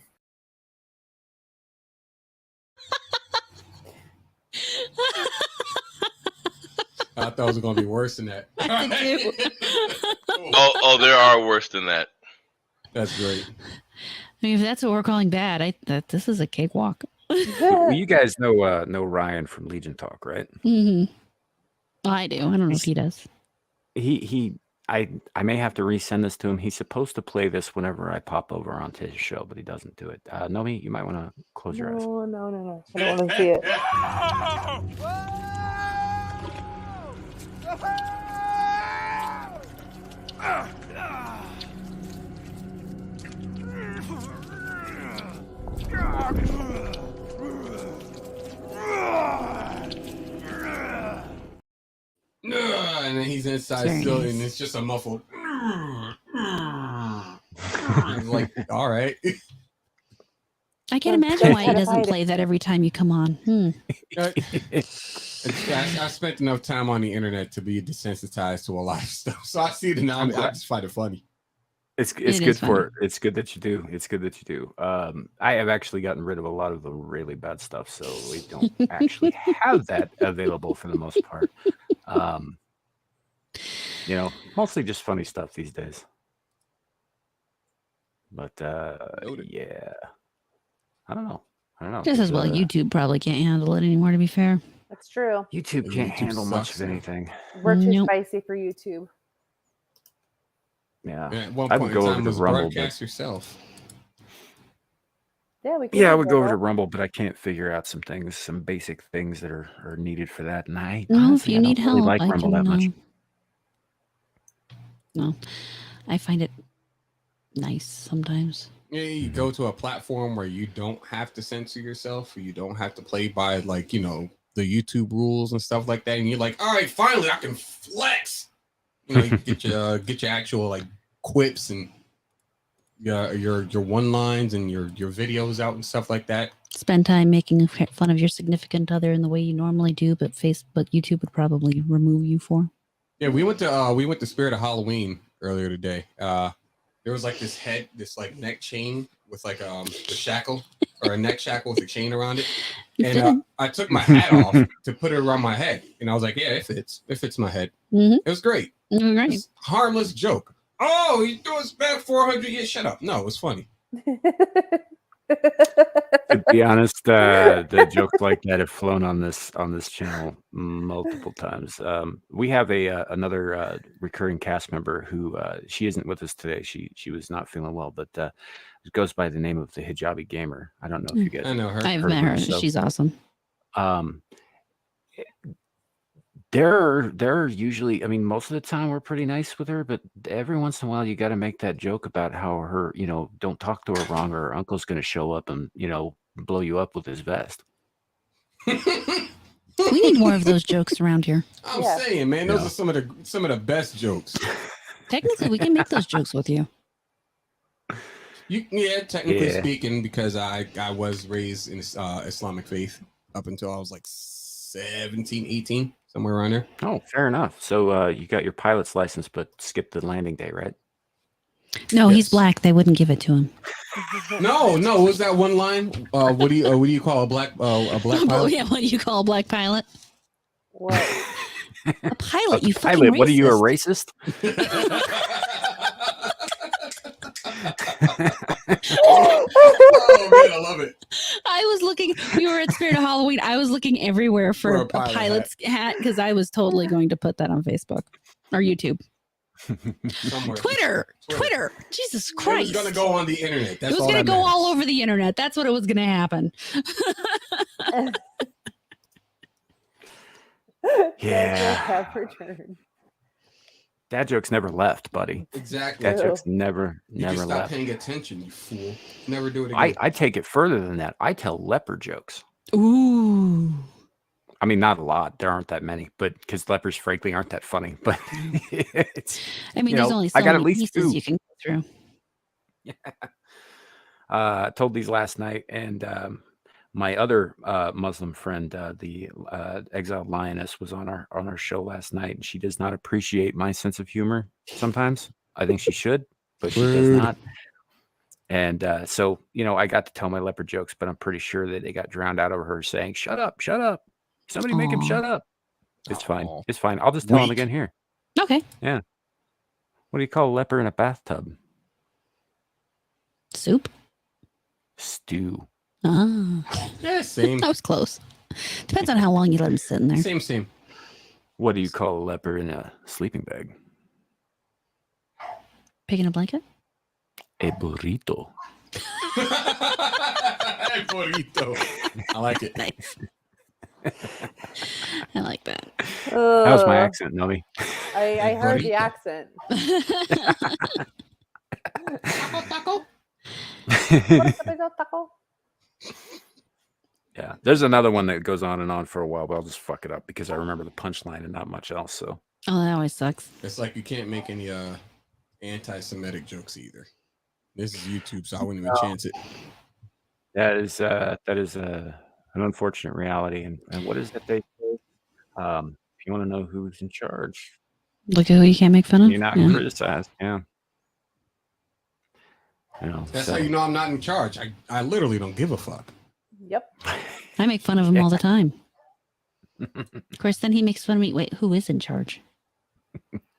I thought it was going to be worse than that. I did too. Oh, there are worse than that. That's great. I mean, if that's what we're calling bad, this is a cakewalk. Well, you guys know Ryan from Legion Talk, right? Mm-hmm. I do. I don't know if he does. I may have to resend this to him. He's supposed to play this whenever I pop over onto his show, but he doesn't do it. Nomi, you might want to close your eyes. No. I don't want to see it. And then he's inside Very still, nice. and it's just a muffled. I'm like, all right. I can't imagine why he doesn't play that every time you come on. I spent enough time on the internet to be desensitized to a lot of stuff, so I see it now. I just find it funny. It's It good is funny. it's good that you do. It's good that you do. I have actually gotten rid of a lot of the really bad stuff, so we don't actually have that available for the most part. Mostly just funny stuff these days. But yeah, I don't know. Just as well, YouTube probably can't handle it anymore, to be fair. That's true. YouTube can't YouTube handle much sucks of now. anything. We're too Nope. spicy for YouTube. Yeah. At one I point would in go time, over to was Rumble, but broadcast yourself. Yeah, we can. yeah, I do would go over to Rumble. Rumble, but I can't figure out some things, some basic things that are needed for that. And I No, if honestly, you I need don't really help, like I Rumble can. that much. No, I find it nice sometimes. Yeah, you go to a platform where you don't have to censor yourself, or you don't have to play by like the YouTube rules and stuff like that, and you're like, all right, finally I can flex. You get your actual like quips and your one lines and your videos out and stuff like that. Spend time making fun of your significant other in the way you normally do, but YouTube would probably remove you for. Yeah, we went to Spirit of Halloween earlier today. There was like this like neck chain with like the shackle or a neck shackle with a chain around it. And I took my hat off to put it around my head. And I was like, yeah, it fits. It fits my head. Mhm. It was great. Right. It's a harmless joke. Oh, you threw us back 400 years. Shut up. No, it was funny. To be honest, the jokes like that have flown on this channel multiple times. We have another recurring cast member who she isn't with us today. She was not feeling well, but it goes by the name of the Hijabi Gamer. I don't know if you guys I know her. I've heard met of her. so, She's awesome. They're usually, I mean, most of the time we're pretty nice with her, but every once in a while you got to make that joke about how her, don't talk to her wrong, or her uncle's going to show up and, blow you up with his vest. We need more of those jokes around here. I'm saying, man, those Yeah. are some of the best jokes. Technically, we can make those jokes with you. Technically Yeah. speaking, because I was raised in Islamic faith up until I was like 17, 18, somewhere around there. Oh, fair enough. So you got your pilot's license, but skipped the landing day, right? No, he's Yes. black. They wouldn't give it to him. No, what was that one line? What do you call a black pilot? Yeah, what do you call a black pilot? What? A pilot, you fucking Pilot, racist. what are you, a racist? Oh man, I love it. I was looking, we were at Spirit of Halloween. I was looking everywhere for For a a pilot pilot's hat because I was totally going to put that on Facebook or YouTube. Somewhere. Twitter. Jesus It Christ. was gonna go on the internet. That's It was all going to that go matters. all over the internet. That's what it was going to happen. Yeah. Have returned. Dad jokes never left, buddy. Exactly. Dad Ew. jokes never You just stop left. paying attention, you fool. Never do it again. I take it further than that. I tell leper jokes. Ooh. I mean, not a lot. There aren't that many, but because lepers, frankly, aren't that funny. But it's, I mean, You there's know, only so I got at many least pieces two. you can go through. I told these last night, and my other Muslim friend, the exiled lioness, was on our show last night, and she does not appreciate my sense of humor. Sometimes I think she should, but she does Rude. not. And so, I got to tell my leopard jokes, but I'm pretty sure that they got drowned out of her saying, "Shut up, shut up! Somebody make him Aw. shut up." It's fine. Aw. It's fine. I'll just tell him Weak. again here. Okay. What do you call a leper in a bathtub? Soup. Stew. Ah. Yeah, same. That was close. Depends on how long you let him sit in there. Same. What do you call a leper in a sleeping bag? Pig in a blanket? A burrito. Burrito. I like it. Nice. I like that. That was my accent, Nomi. I heard the Burrito. accent. Taco. Taco. Yeah, there's another one that goes on and on for a while, but I'll just fuck it up because I remember the punchline and not much else. So Oh, that always sucks. It's like you can't make any anti-Semitic jokes either. This is YouTube, so I wouldn't even chance it. that is an unfortunate reality. And what is that they say? If you want to know who's in charge, Look at who you can't make fun of. you're not Yeah. criticized. Yeah. That's so- how you know I'm not in charge. I literally don't give a fuck. Yep. I make fun of him all the time. Of course, then he makes fun of me. Wait, who is in charge?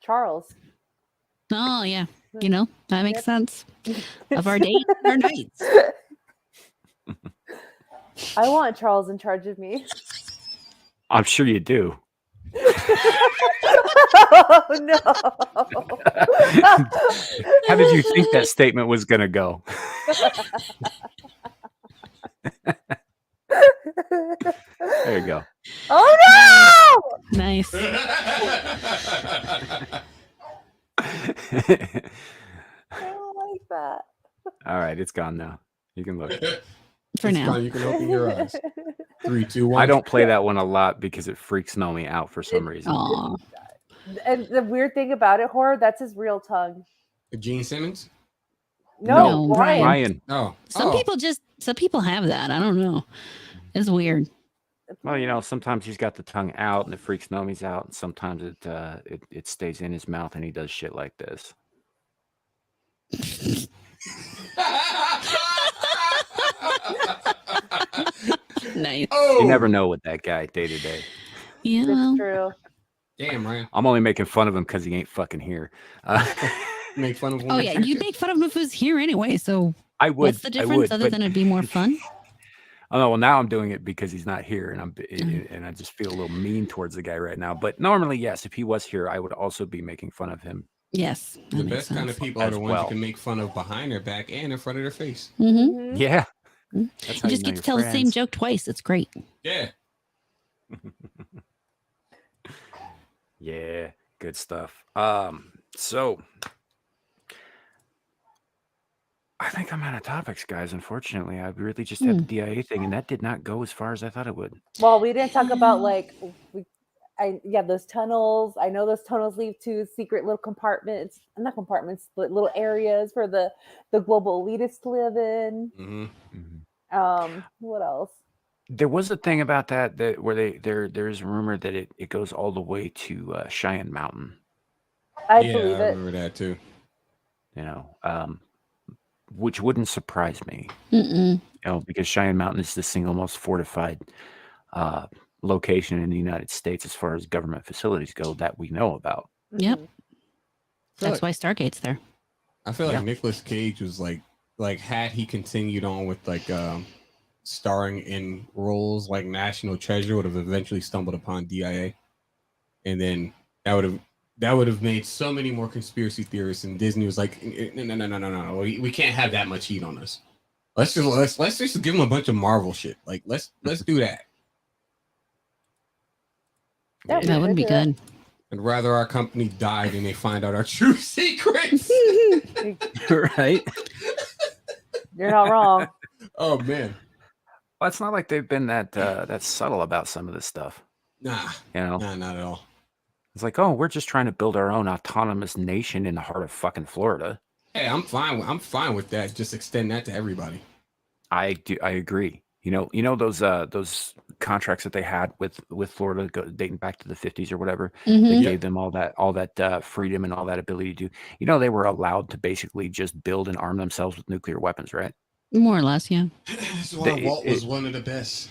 Charles. Oh, yeah. You know, that makes Yep. sense. Of our days and our nights. I want Charles in charge of me. I'm sure you do. Oh no! How did you think that statement was going to go? There you go. Oh no! Nice. I don't like that. All right, it's gone now. You can look. For It's now. fine, you can open your eyes. 3, 2, 1. I don't play that one a lot because it freaks Nomi out for some reason. Aw. And the weird thing about it, horror, that's his real tongue. Gene Simmons? No, No, Ryan. Ryan. Oh. Some people have that. I don't know. It's weird. Well, you know, sometimes he's got the tongue out and it freaks Nomi's out, and sometimes it stays in his mouth and he does shit like this. Nice. Oh. You never know with that guy day to day. Yeah. It's Well, true. Damn, Ryan. I'm only making fun of him because he ain't fucking here. Make fun of him. oh yeah, you'd make fun of him if he was here anyway. So I would. what's the difference other but- than it'd be more fun? Oh no, well now I'm doing it because he's not here, and I just feel a little mean towards the guy right now. But normally, yes, if he was here, I would also be making fun of him. Yes. The best kind of people are As the ones well. you can make fun of behind their back and in front of their face. Mm-hmm. Yeah, Mhm. that's You just get to tell the same joke twice. It's great. Yeah. Yeah, good stuff. So I think I'm out of topics, guys. Unfortunately, I really just had the DIA thing, and that did not go as far as I thought it would. Well, we didn't talk about like those tunnels. I know those tunnels lead to secret little compartments, not compartments, but little areas for the global elitists to live in. Mm-hmm. What else? There was a thing about that where there's a rumor that it goes all the way to Cheyenne Mountain. I Yeah, believe I it. remember that too. You know, which wouldn't surprise me. Mm-mm. You know, because Cheyenne Mountain is the single most fortified location in the United States as far as government facilities go that we know about. Yep. Mhm. That's why Stargate's there. I feel like Yeah. Nicolas Cage was like had he continued on with starring in roles like National Treasure, would have eventually stumbled upon DIA, and then that would have made so many more conspiracy theorists. And Disney was like, no, we can't have that much heat on us. Let's just give them a bunch of Marvel shit. Like let's do that. Yeah, That would be good. I'd rather our company died and they find out our true secrets. Right? You're not wrong. Oh man, Well, it's not like they've been that subtle about some of this stuff. nah, You know, not at all. it's like, oh, we're just trying to build our own autonomous nation in the heart of fucking Florida. Hey, I'm fine with that. Just extend that to everybody. I agree. You know those contracts that they had with Florida dating back to the 50s or whatever. Mhm. They Yep. gave them all that freedom and all that ability to do. You know, they were allowed to basically just build and arm themselves with nuclear weapons, right? More or less, yeah. That's why Walt was one of the best.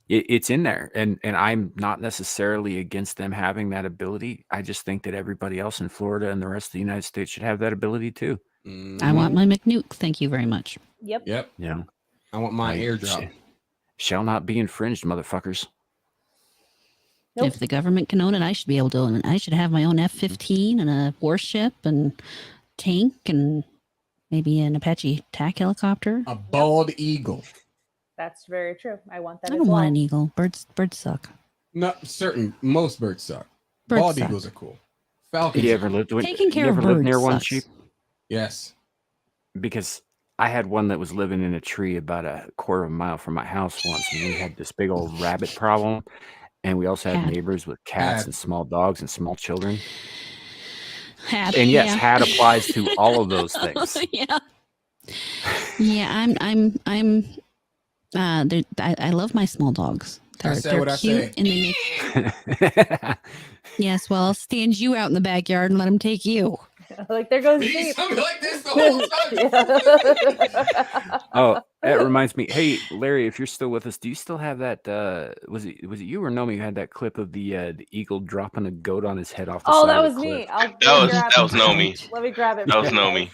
It's in there, and I'm not necessarily against them having that ability. I just think that everybody else in Florida and the rest of the United States should have that ability too. I want my McNuke. Thank you very much. Yep. Yep. You know, I want my I- airdrop. shall not be infringed, motherfuckers. Nope. If the government can own it, I should be able to own it. I should have my own F-15 and a warship and tank and maybe an Apache TAC helicopter. A bald eagle. That's very true. I want that I as don't well. want an eagle. Birds suck. Not certain. Most birds suck. Birds Bald suck. eagles are cool. Falcons. You ever lived with? Taking care you of ever lived birds near one, sucks. Sheep? Yes. Because I had one that was living in a tree about a quarter of a mile from my house once, and we had this big old rabbit problem. And we also had Had. neighbors with cats Had. and small dogs and small children. Had. And yes, yeah. had applies to all of those things. yeah. Yeah, I love my small dogs. I said They're what I cute said. and they make yes, well, I'll stand you out in the backyard and let them take you. Like there goes Be Deep. something like this the whole time. Oh, that reminds me. Hey, Larry, if you're still with us, do you still have that? Was it you or Nomi who had that clip of the eagle dropping a goat on his head off the Oh, side that of was the me. cliff? That was Nomi. Let me grab it. That was for you Nomi. guys.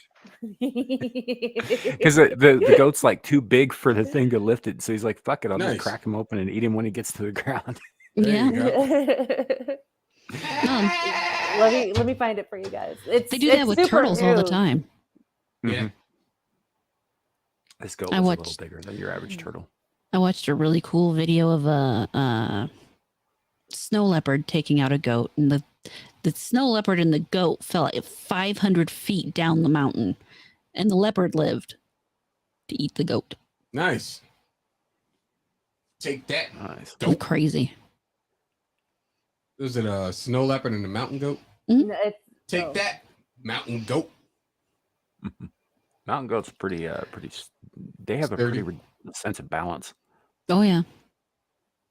Because the goat's like too big for the thing to lift it, so he's like, "Fuck it, I'll Nice. just crack him open and eat him when he gets to the ground." There Yeah. you go. let me find it for you guys. They do that with super turtles all the new. time. Yeah. Mhm. This goat I was a watched- little bigger than your average turtle. I watched a really cool video of a snow leopard taking out a goat, and the snow leopard and the goat fell at 500 feet down the mountain, and the leopard lived to eat the goat. Nice. Take that. Nice. Goat. Crazy. Was it a snow leopard and a mountain goat? No, it's, Take oh. that, mountain goat. Mountain goats pretty they have Sturdy. a pretty sense of balance. Oh yeah.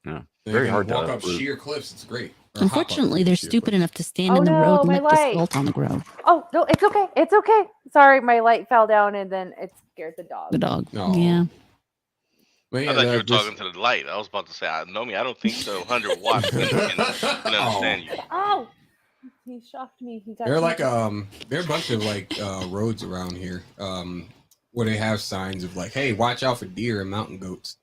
Yeah. They Very can hop walk to up root. sheer cliffs. It's great. Or hop up Unfortunately, they're sheer stupid cliffs. enough to stand Oh in the no, road and my let the light. salt on the ground. Oh no, it's okay. It's okay. Sorry, my light fell down and then it scared the dog. The dog. No. Yeah. But yeah, I thought you were this- talking to the light. I was about to say, Nomi, I don't think so. 100 watts can understand you. Oh, he shocked me. He got They're me. like there are a bunch of like roads around here where they have signs of like, hey, watch out for deer and mountain goats.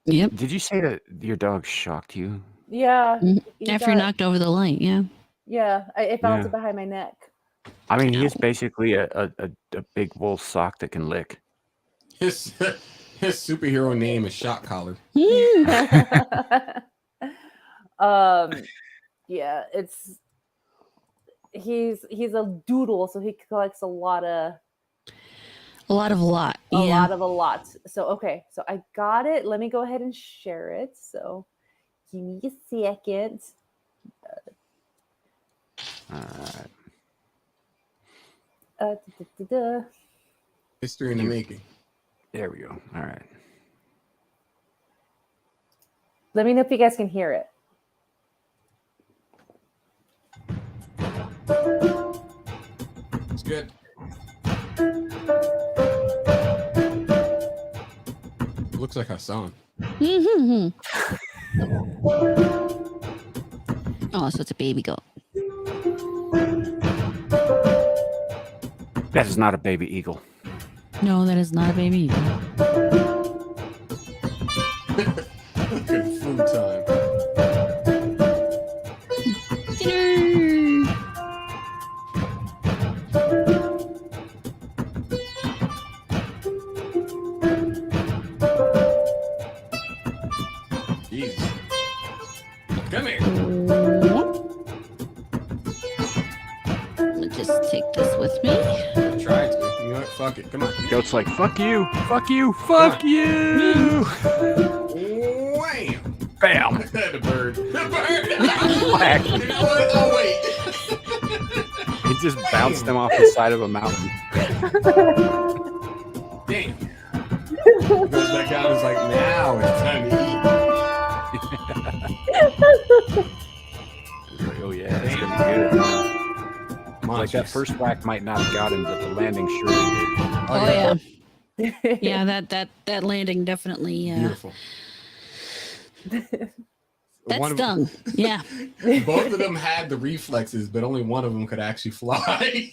Yep. Did you say that your dog shocked you? Yeah. Mhm. he After you got- knocked over the light, yeah. Yeah, it bounced Yeah. behind my neck. I mean, he is basically a big wool sock that can lick. His superhero name is Shock Collar. Yeah, it's he's a doodle, so he collects a lot. A lot. A Yeah. lot. So okay, so I got it. Let me go ahead and share it. So give me a second. Alright. Da-da-da-da. History in the making. There we go. All right. Let me know if you guys can hear it. It's good. It looks like Hassan. Mhm. Oh, so it's a baby goat. That is not a baby eagle. No, that is not a baby. Good food time. Dinner. Jesus. Come here. I'll just take this with me. Try to. You know what? Fuck it. Come on. Goat's like, fuck you, fuck you, fuck you. Wham! Bam. The bird. The bird. Whack. You know what? Oh, wait. It just bounced him off the side of a mountain. Damn. Goes back down and is like, now it's time to eat. Oh yeah, it's gonna be good. Like that first whack might not have got him, but the landing sure did. Oh yeah. Yeah, that landing definitely Beautiful. that One of- stung. Yeah. Both of them had the reflexes, but only one of them could actually fly.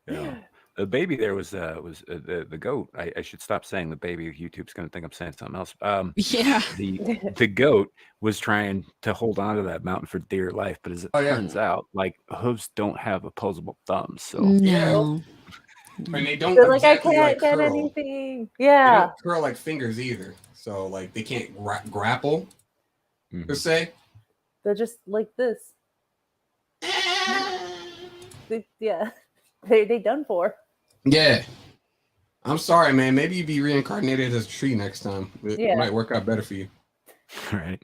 Yeah. The baby there was the goat. I should stop saying the baby. YouTube's going to think I'm saying something else. Yeah. The goat was trying to hold on to that mountain for dear life, but as it turns out, like hooves don't have opposable thumbs, so No. And they don't They're like, exactly I like can't get curl. anything. They Yeah. don't curl like fingers either. So like they can't grapple per se. They're just like this. They done for. Yeah. I'm sorry, man. Maybe you'd be reincarnated as a tree next time. It might work out better for you. right.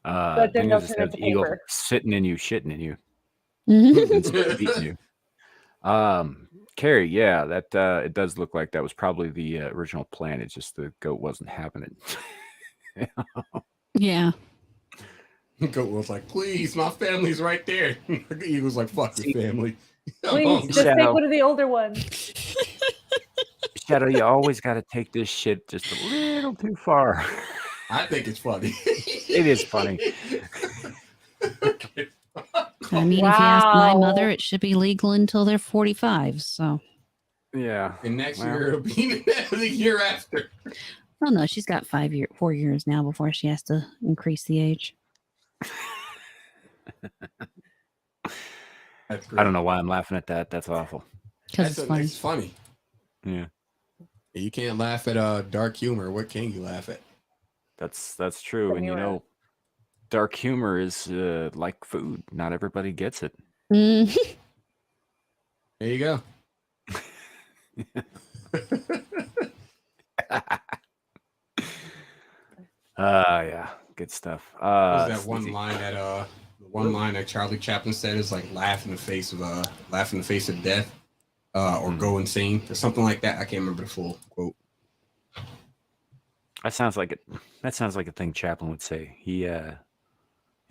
But then Then they'll you just turn have into eagle paper. sitting in you, shitting in you, Mhm. instead of eating you. Carrie, yeah, that it does look like that was probably the original plan. It's just the goat wasn't having it. Yeah. Goat was like, please, my family's right there. He was like, fuck your family. Please, just Shadow. take one of the older ones. Shadow, you always got to take this shit just a little too far. I think it's funny. It is funny. I mean, if you ask my Wow. mother, it should be legal until they're 45. So Yeah. And next Well. year it'll be the year after. Oh no, she's got 4 years now before she has to increase the age. That's great. I don't know why I'm laughing at that. That's awful. Because it's funny. It's funny. Yeah. You can't laugh at dark humor. What can you laugh at? That's true. And you know, dark humor is like food. Not everybody gets it. Mm. There you go. Yeah, good stuff. That one line that Charlie Chaplin said is like laugh in the face of death, or go insane or something like that. I can't remember the full quote. That sounds like it. That sounds like a thing Chaplin would say. He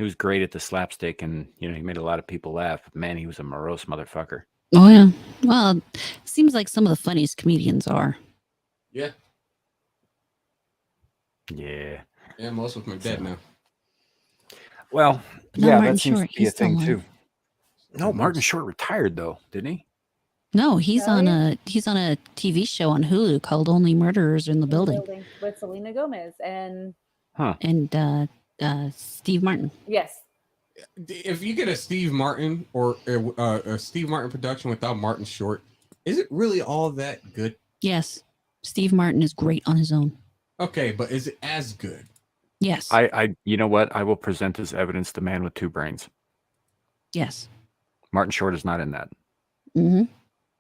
was great at the slapstick, and he made a lot of people laugh. But man, he was a morose motherfucker. Oh yeah. Well, it seems like some of the funniest comedians are. Yeah. Yeah. Yeah, most of them are dead now. Well, No, yeah, Martin that seems Short, to be a he's still thing alive. too. No, Martin Short retired though, didn't he? No, he's Oh, on yeah. a TV show on Hulu called Only Murderers in the Building. With Selena Gomez and And Steve Martin. yes. If you get a Steve Martin or a Steve Martin production without Martin Short, is it really all that good? Yes. Steve Martin is great on his own. Okay, but is it as good? Yes. I you know what? I will present as evidence the man with two brains. Yes. Martin Short is not in that. Mm-hmm.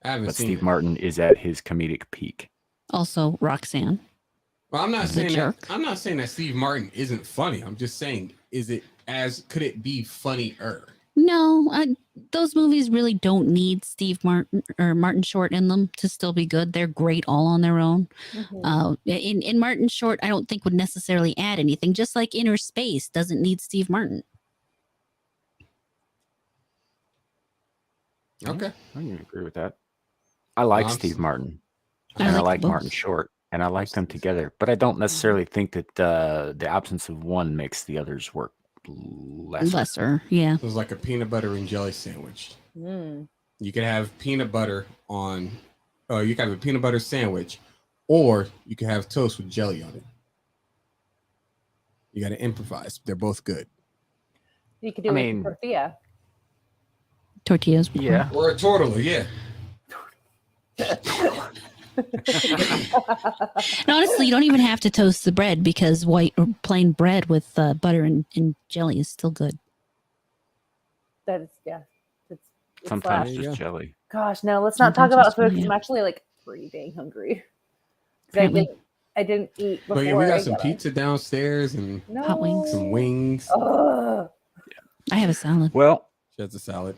I haven't But seen Steve it. Martin is at his comedic peak. Also Roxanne. Well, I'm not saying that. jerk. I'm not saying that Steve Martin isn't funny. I'm just saying, could it be funnier? No, those movies really don't need Steve Martin or Martin Short in them to still be good. They're great all on their own. Mhm. In Martin Short, I don't think would necessarily add anything. Just like Inner Space doesn't need Steve Martin. Okay. I can agree with that. I like I'm Steve s- Martin. I And I like like both. Martin Short. And I like them together. But I don't necessarily think that the absence of one makes the others work lesser. Yeah. It was like a peanut butter and jelly sandwich. Mm. You could have peanut butter on, you can have a peanut butter sandwich, or you can have toast with jelly on it. You got to improvise. They're both good. You could do I it mean- with a tortilla. Tortillas. Yeah. Or a tortilla, yeah. And honestly, you don't even have to toast the bread because white or plain bread with butter and jelly is still good. That is, yeah. It's Sometimes There you just go. jelly. Gosh, no, let's not talk Sometimes about it's food because funny. I'm actually like pretty dang hungry. 'Cause Apparently. I didn't eat before. But yeah, we I got some got up. pizza downstairs and No. Hot wings. some wings. Ugh. I have a salad. Well, She has a salad.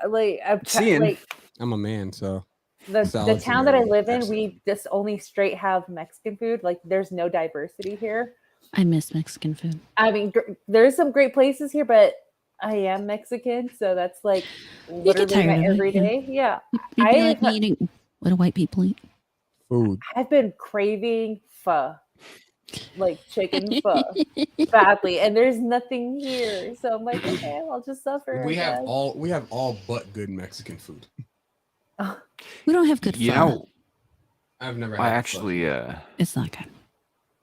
Like Seeing- I'm a man, so the salads town are that I very live in, excellent. we just only straight have Mexican food. Like there's no diversity here. I miss Mexican food. I mean, there's some great places here, but I am Mexican, so that's like literally tired my of it, yeah. everyday. Yeah, It'd be like I- me eating what do white people eat? food. I've been craving pho, like chicken pho, badly, and there's nothing here. So I'm like, okay, I'll just suffer. We I have guess. all but good Mexican food. We don't have good you pho. know, I've never had I pho. actually It's not good.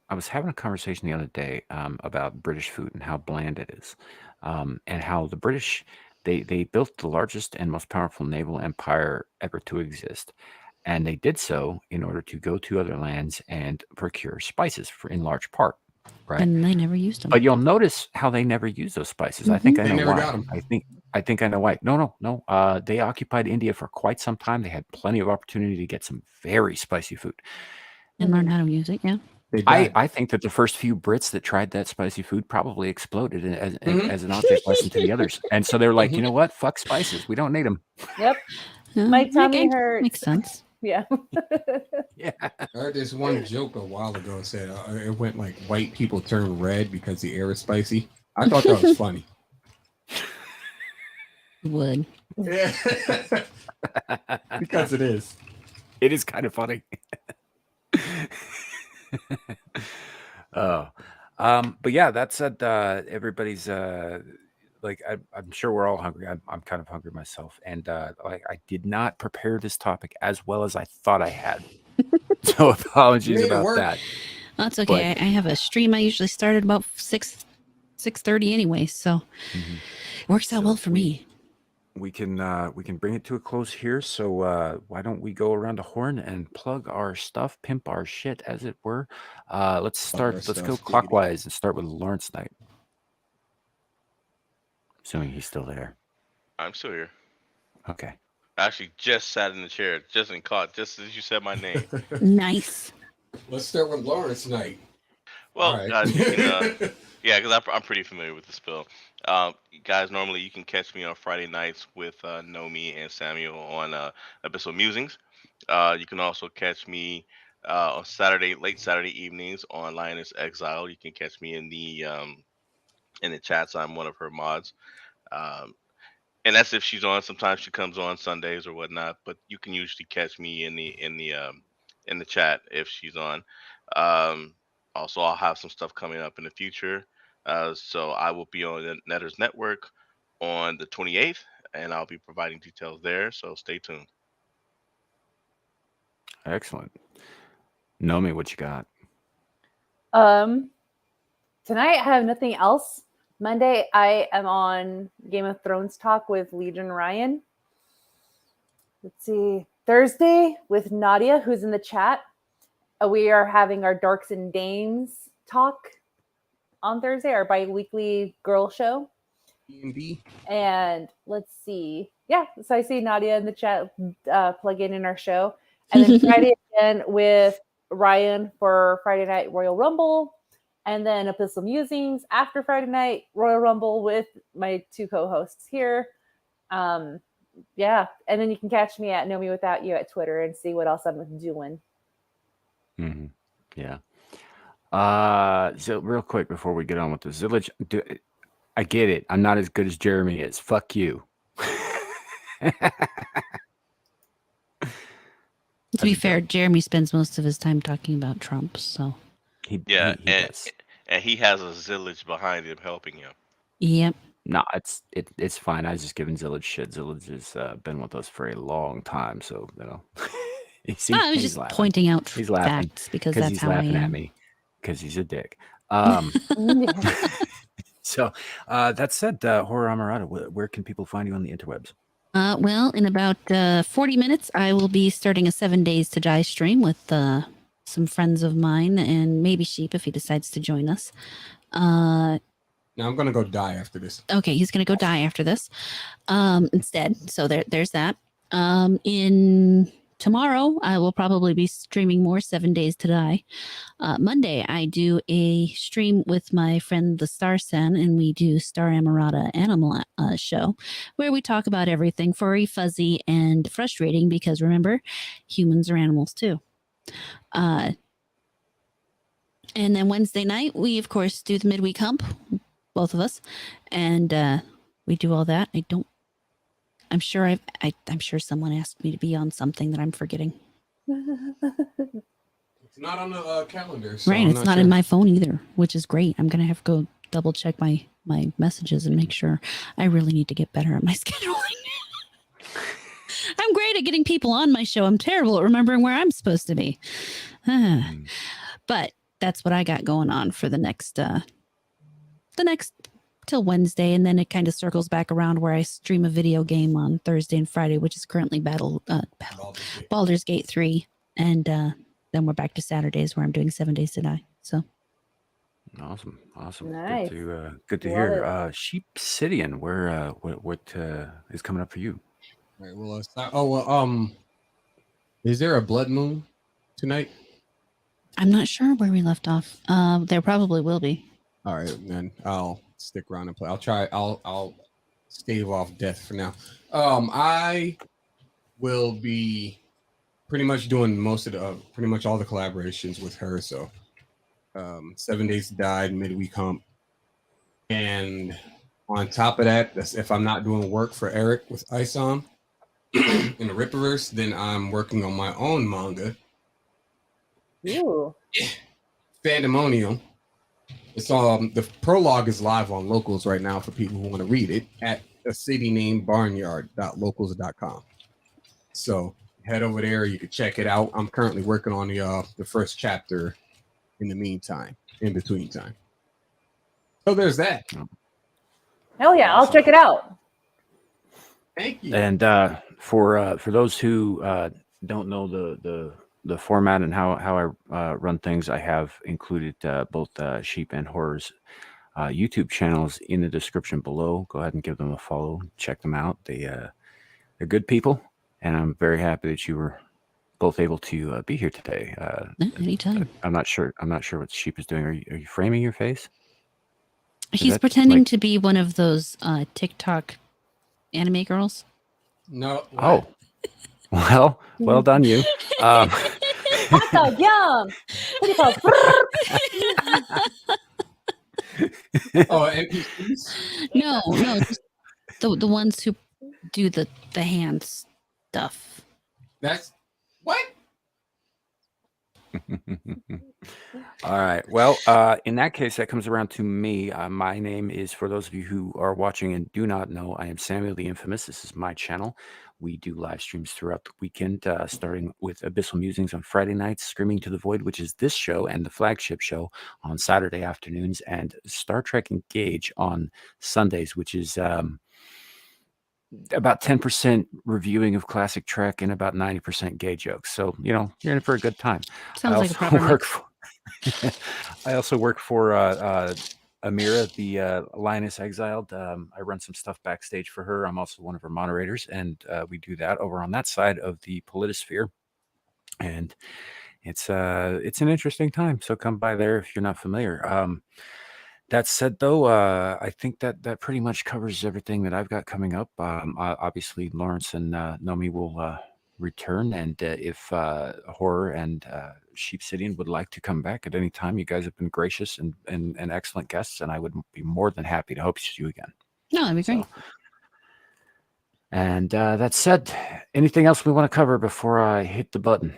I was having a conversation the other day about British food and how bland it is, and how the British they built the largest and most powerful naval empire ever to exist, and they did so in order to go to other lands and procure spices in large part, right? And they never used them. But you'll notice how they never use those spices. I think I They know never why. got 'em. I think I know why. No. They occupied India for quite some time. They had plenty of opportunity to get some very spicy food. And learn how to use it. Yeah. They died. I think that the first few Brits that tried that spicy food probably exploded as Mhm. an object lesson to the others. And so they're like, you know what? Fuck spices. We don't need them. Yep, Yeah, my that tummy makes hurts. sense. Yeah. Yeah. I heard this one joke a while ago. It said it went like white people turn red because the air is spicy. I thought that was funny. Would. Yeah. Because it is. It is kind of funny. Oh. But yeah, that said, everybody's let's I'm sure we're all hungry. I'm kind of hungry myself, and I did not prepare this topic as well as I thought I had. So apologies Made it about work. that. That's okay. But- I have a stream. I usually start at about 6:30 anyway, so Mhm. it works out So well for me. We can bring it to a close here. So why don't we go around the horn and plug our stuff, pimp our shit, as it were. Let's start. our Let's go stuff, clockwise and start with Laurence Knight. Assuming he's still there. I'm still here. Okay. I actually just sat in the chair, just in caught, just as you said my name. Nice. Let's start with Laurence Knight. Well, All right. guys, you can, yeah, because I'm pretty familiar with the spill. Guys, normally you can catch me on Friday nights with Nomi and Samuel on Abyssal Musings. You can also catch me on late Saturday evenings on Lioness Exile. You can catch me in the chats. I'm one of her mods. Um, and that's if she's on. Sometimes she comes on Sundays or whatnot, but you can usually catch me in the chat if she's on. Um, Also, I'll have some stuff coming up in the future. So I will be on the Netters Network on the 28th, and I'll be providing details there. So stay tuned. Excellent. Nomi, what you got? Tonight I have nothing else. Monday I am on Game of Thrones talk with Legion Ryan. Let's see. Thursday with Nadia, who's in the chat. We are having our Darks and Dames talk on Thursday, our bi-weekly girl show. D&D. And let's see. Yeah, so I see Nadia in the chat plug in our show. And then Friday again with Ryan for Friday Night Royal Rumble. And then Abyssal Musings after Friday Night Royal Rumble with my two co-hosts here. Yeah, and then you can catch me at Know Me Without You at Twitter and see what else I'm doing. Mm-hmm. Yeah. So real quick before we get on with the Zillage, I get it. I'm not as good as Jeremy is. Fuck you. To be fair, Jeremy spends most of his time talking about Trump, so He and does. he has a zillage behind him helping him. yep. No, it's fine. I was just giving Zillage shit. Zillage has been with us for a long time, so you know. I was just pointing out He's laughing facts because that's he's how I laughing at am. me because he's a dick. So that said, Horror Amarada, where can people find you on the interwebs? Well, in about 40 minutes, I will be starting a 7 Days to Die stream with some friends of mine and maybe Sheep if he decides to join us. Now I'm gonna go die after this. Okay, he's gonna go die after this instead. So there's that. In tomorrow, I will probably be streaming more 7 Days to Die. Monday, I do a stream with my friend the Star Sen, and we do Star Amarada Animal Show, where we talk about everything furry, fuzzy, and frustrating. Because remember, humans are animals too. And then Wednesday night, we of course do the midweek hump, both of us, and we do all that. I'm sure I'm sure someone asked me to be on something that I'm forgetting. It's not on the calendar. So Right, I'm it's not sure. in my phone either, which is great. I'm gonna have to go double check my messages and make sure. I really need to get better at my scheduling. I'm great at getting people on my show. I'm terrible at remembering where I'm supposed to be. But that's what I got going on for the next till Wednesday, and then it kind of circles back around where I stream a video game on Thursday and Friday, which is currently Baldur's Gate 3, and then we're back to Saturdays where I'm doing 7 Days to Die. So Awesome. Nice. Good to Love hear. it. Sheepsidian, where what is coming up for you? All right, well, is there a blood moon tonight? I'm not sure where we left off. There probably will be. All right, then I'll stick around and play. I'll try. I'll stave off death for now. I will be pretty much doing pretty much all the collaborations with her. So, 7 Days to Die, midweek hump, and on top of that, that's if I'm not doing work for Eric with ISOM in the Ripperverse, then I'm working on my own manga, Ooh. Fandemonium, It's the prologue is live on Locals right now for people who want to read it at a city named barnyard.locals.com. So head over there, you can check it out. I'm currently working on the first chapter in the meantime, in between time. So there's that. Hell yeah, I'll Awesome. check it out. Thank you. And for those who don't know the format and how I run things, I have included both Sheep and Horror's YouTube channels in the description below. Go ahead and give them a follow. Check them out. They're good people, and I'm very happy that you were both able to be here today. Anytime. I'm not sure what Sheep is doing. Are you framing your face? He's that, pretending like- to be one of those TikTok anime girls. No. Oh, well done, you. Hot dog, yum. Pretty close. Oh, NPCs? No, just the ones who do the hand stuff. That's what? All right. Well, in that case, that comes around to me. My name is, for those of you who are watching and do not know, I am Samiel the Infamous. This is my channel. We do live streams throughout the weekend, starting with Abyssal Musings on Friday nights, Screaming to the Void, which is this show, and the flagship show on Saturday afternoons, and Star Trek Engage on Sundays, which is about 10% reviewing of classic Trek and about 90% gay jokes. So, you're in for a good time. Sounds like a proper mix. I also work for Amira, the Lioness Exiled. I run some stuff backstage for her. I'm also one of her moderators, and we do that over on that side of the politosphere. And it's an interesting time. So come by there if you're not familiar. That said, though, I think that pretty much covers everything that I've got coming up. Obviously, Laurence and Nomi will return, and if Horror and Sheep City would like to come back at any time, you guys have been gracious and excellent guests, and I would be more than happy to host you again. No, that'd be great. And that said, anything else we want to cover before I hit the button?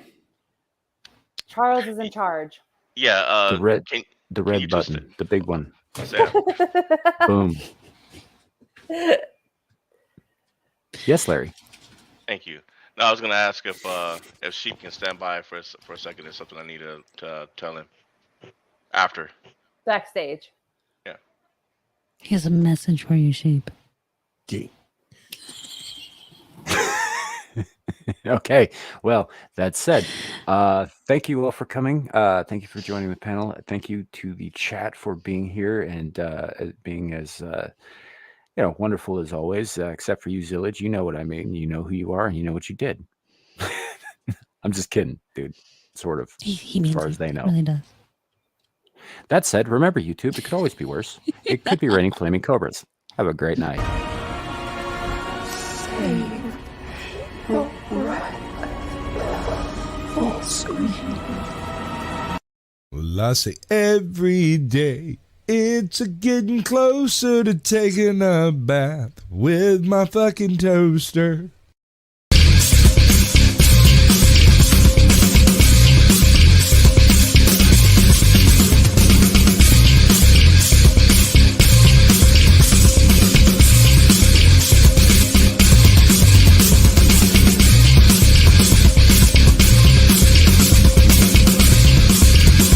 Charles is in charge. Yeah. The red you button, just- the big one. Sam, Boom. Yes, Larry. thank you. No, I was gonna ask if Sheep can stand by for a second. There's something I need to tell him after. Backstage. He has a message for you, Sheep. Gee. Okay. Well, that said, thank you all for coming. Thank you for joining the panel. Thank you to the chat for being here and being as wonderful as always. Except for you, Zillage. You know what I mean. You know who you are, and you know what you did. I'm just kidding, dude. Sort of. He means as far it. as they know. Really does. That said, remember, YouTube, it could always be worse. It could be raining flaming cobras. Have a great night. Well, I say every day it's a getting closer to taking a bath with my fucking toaster.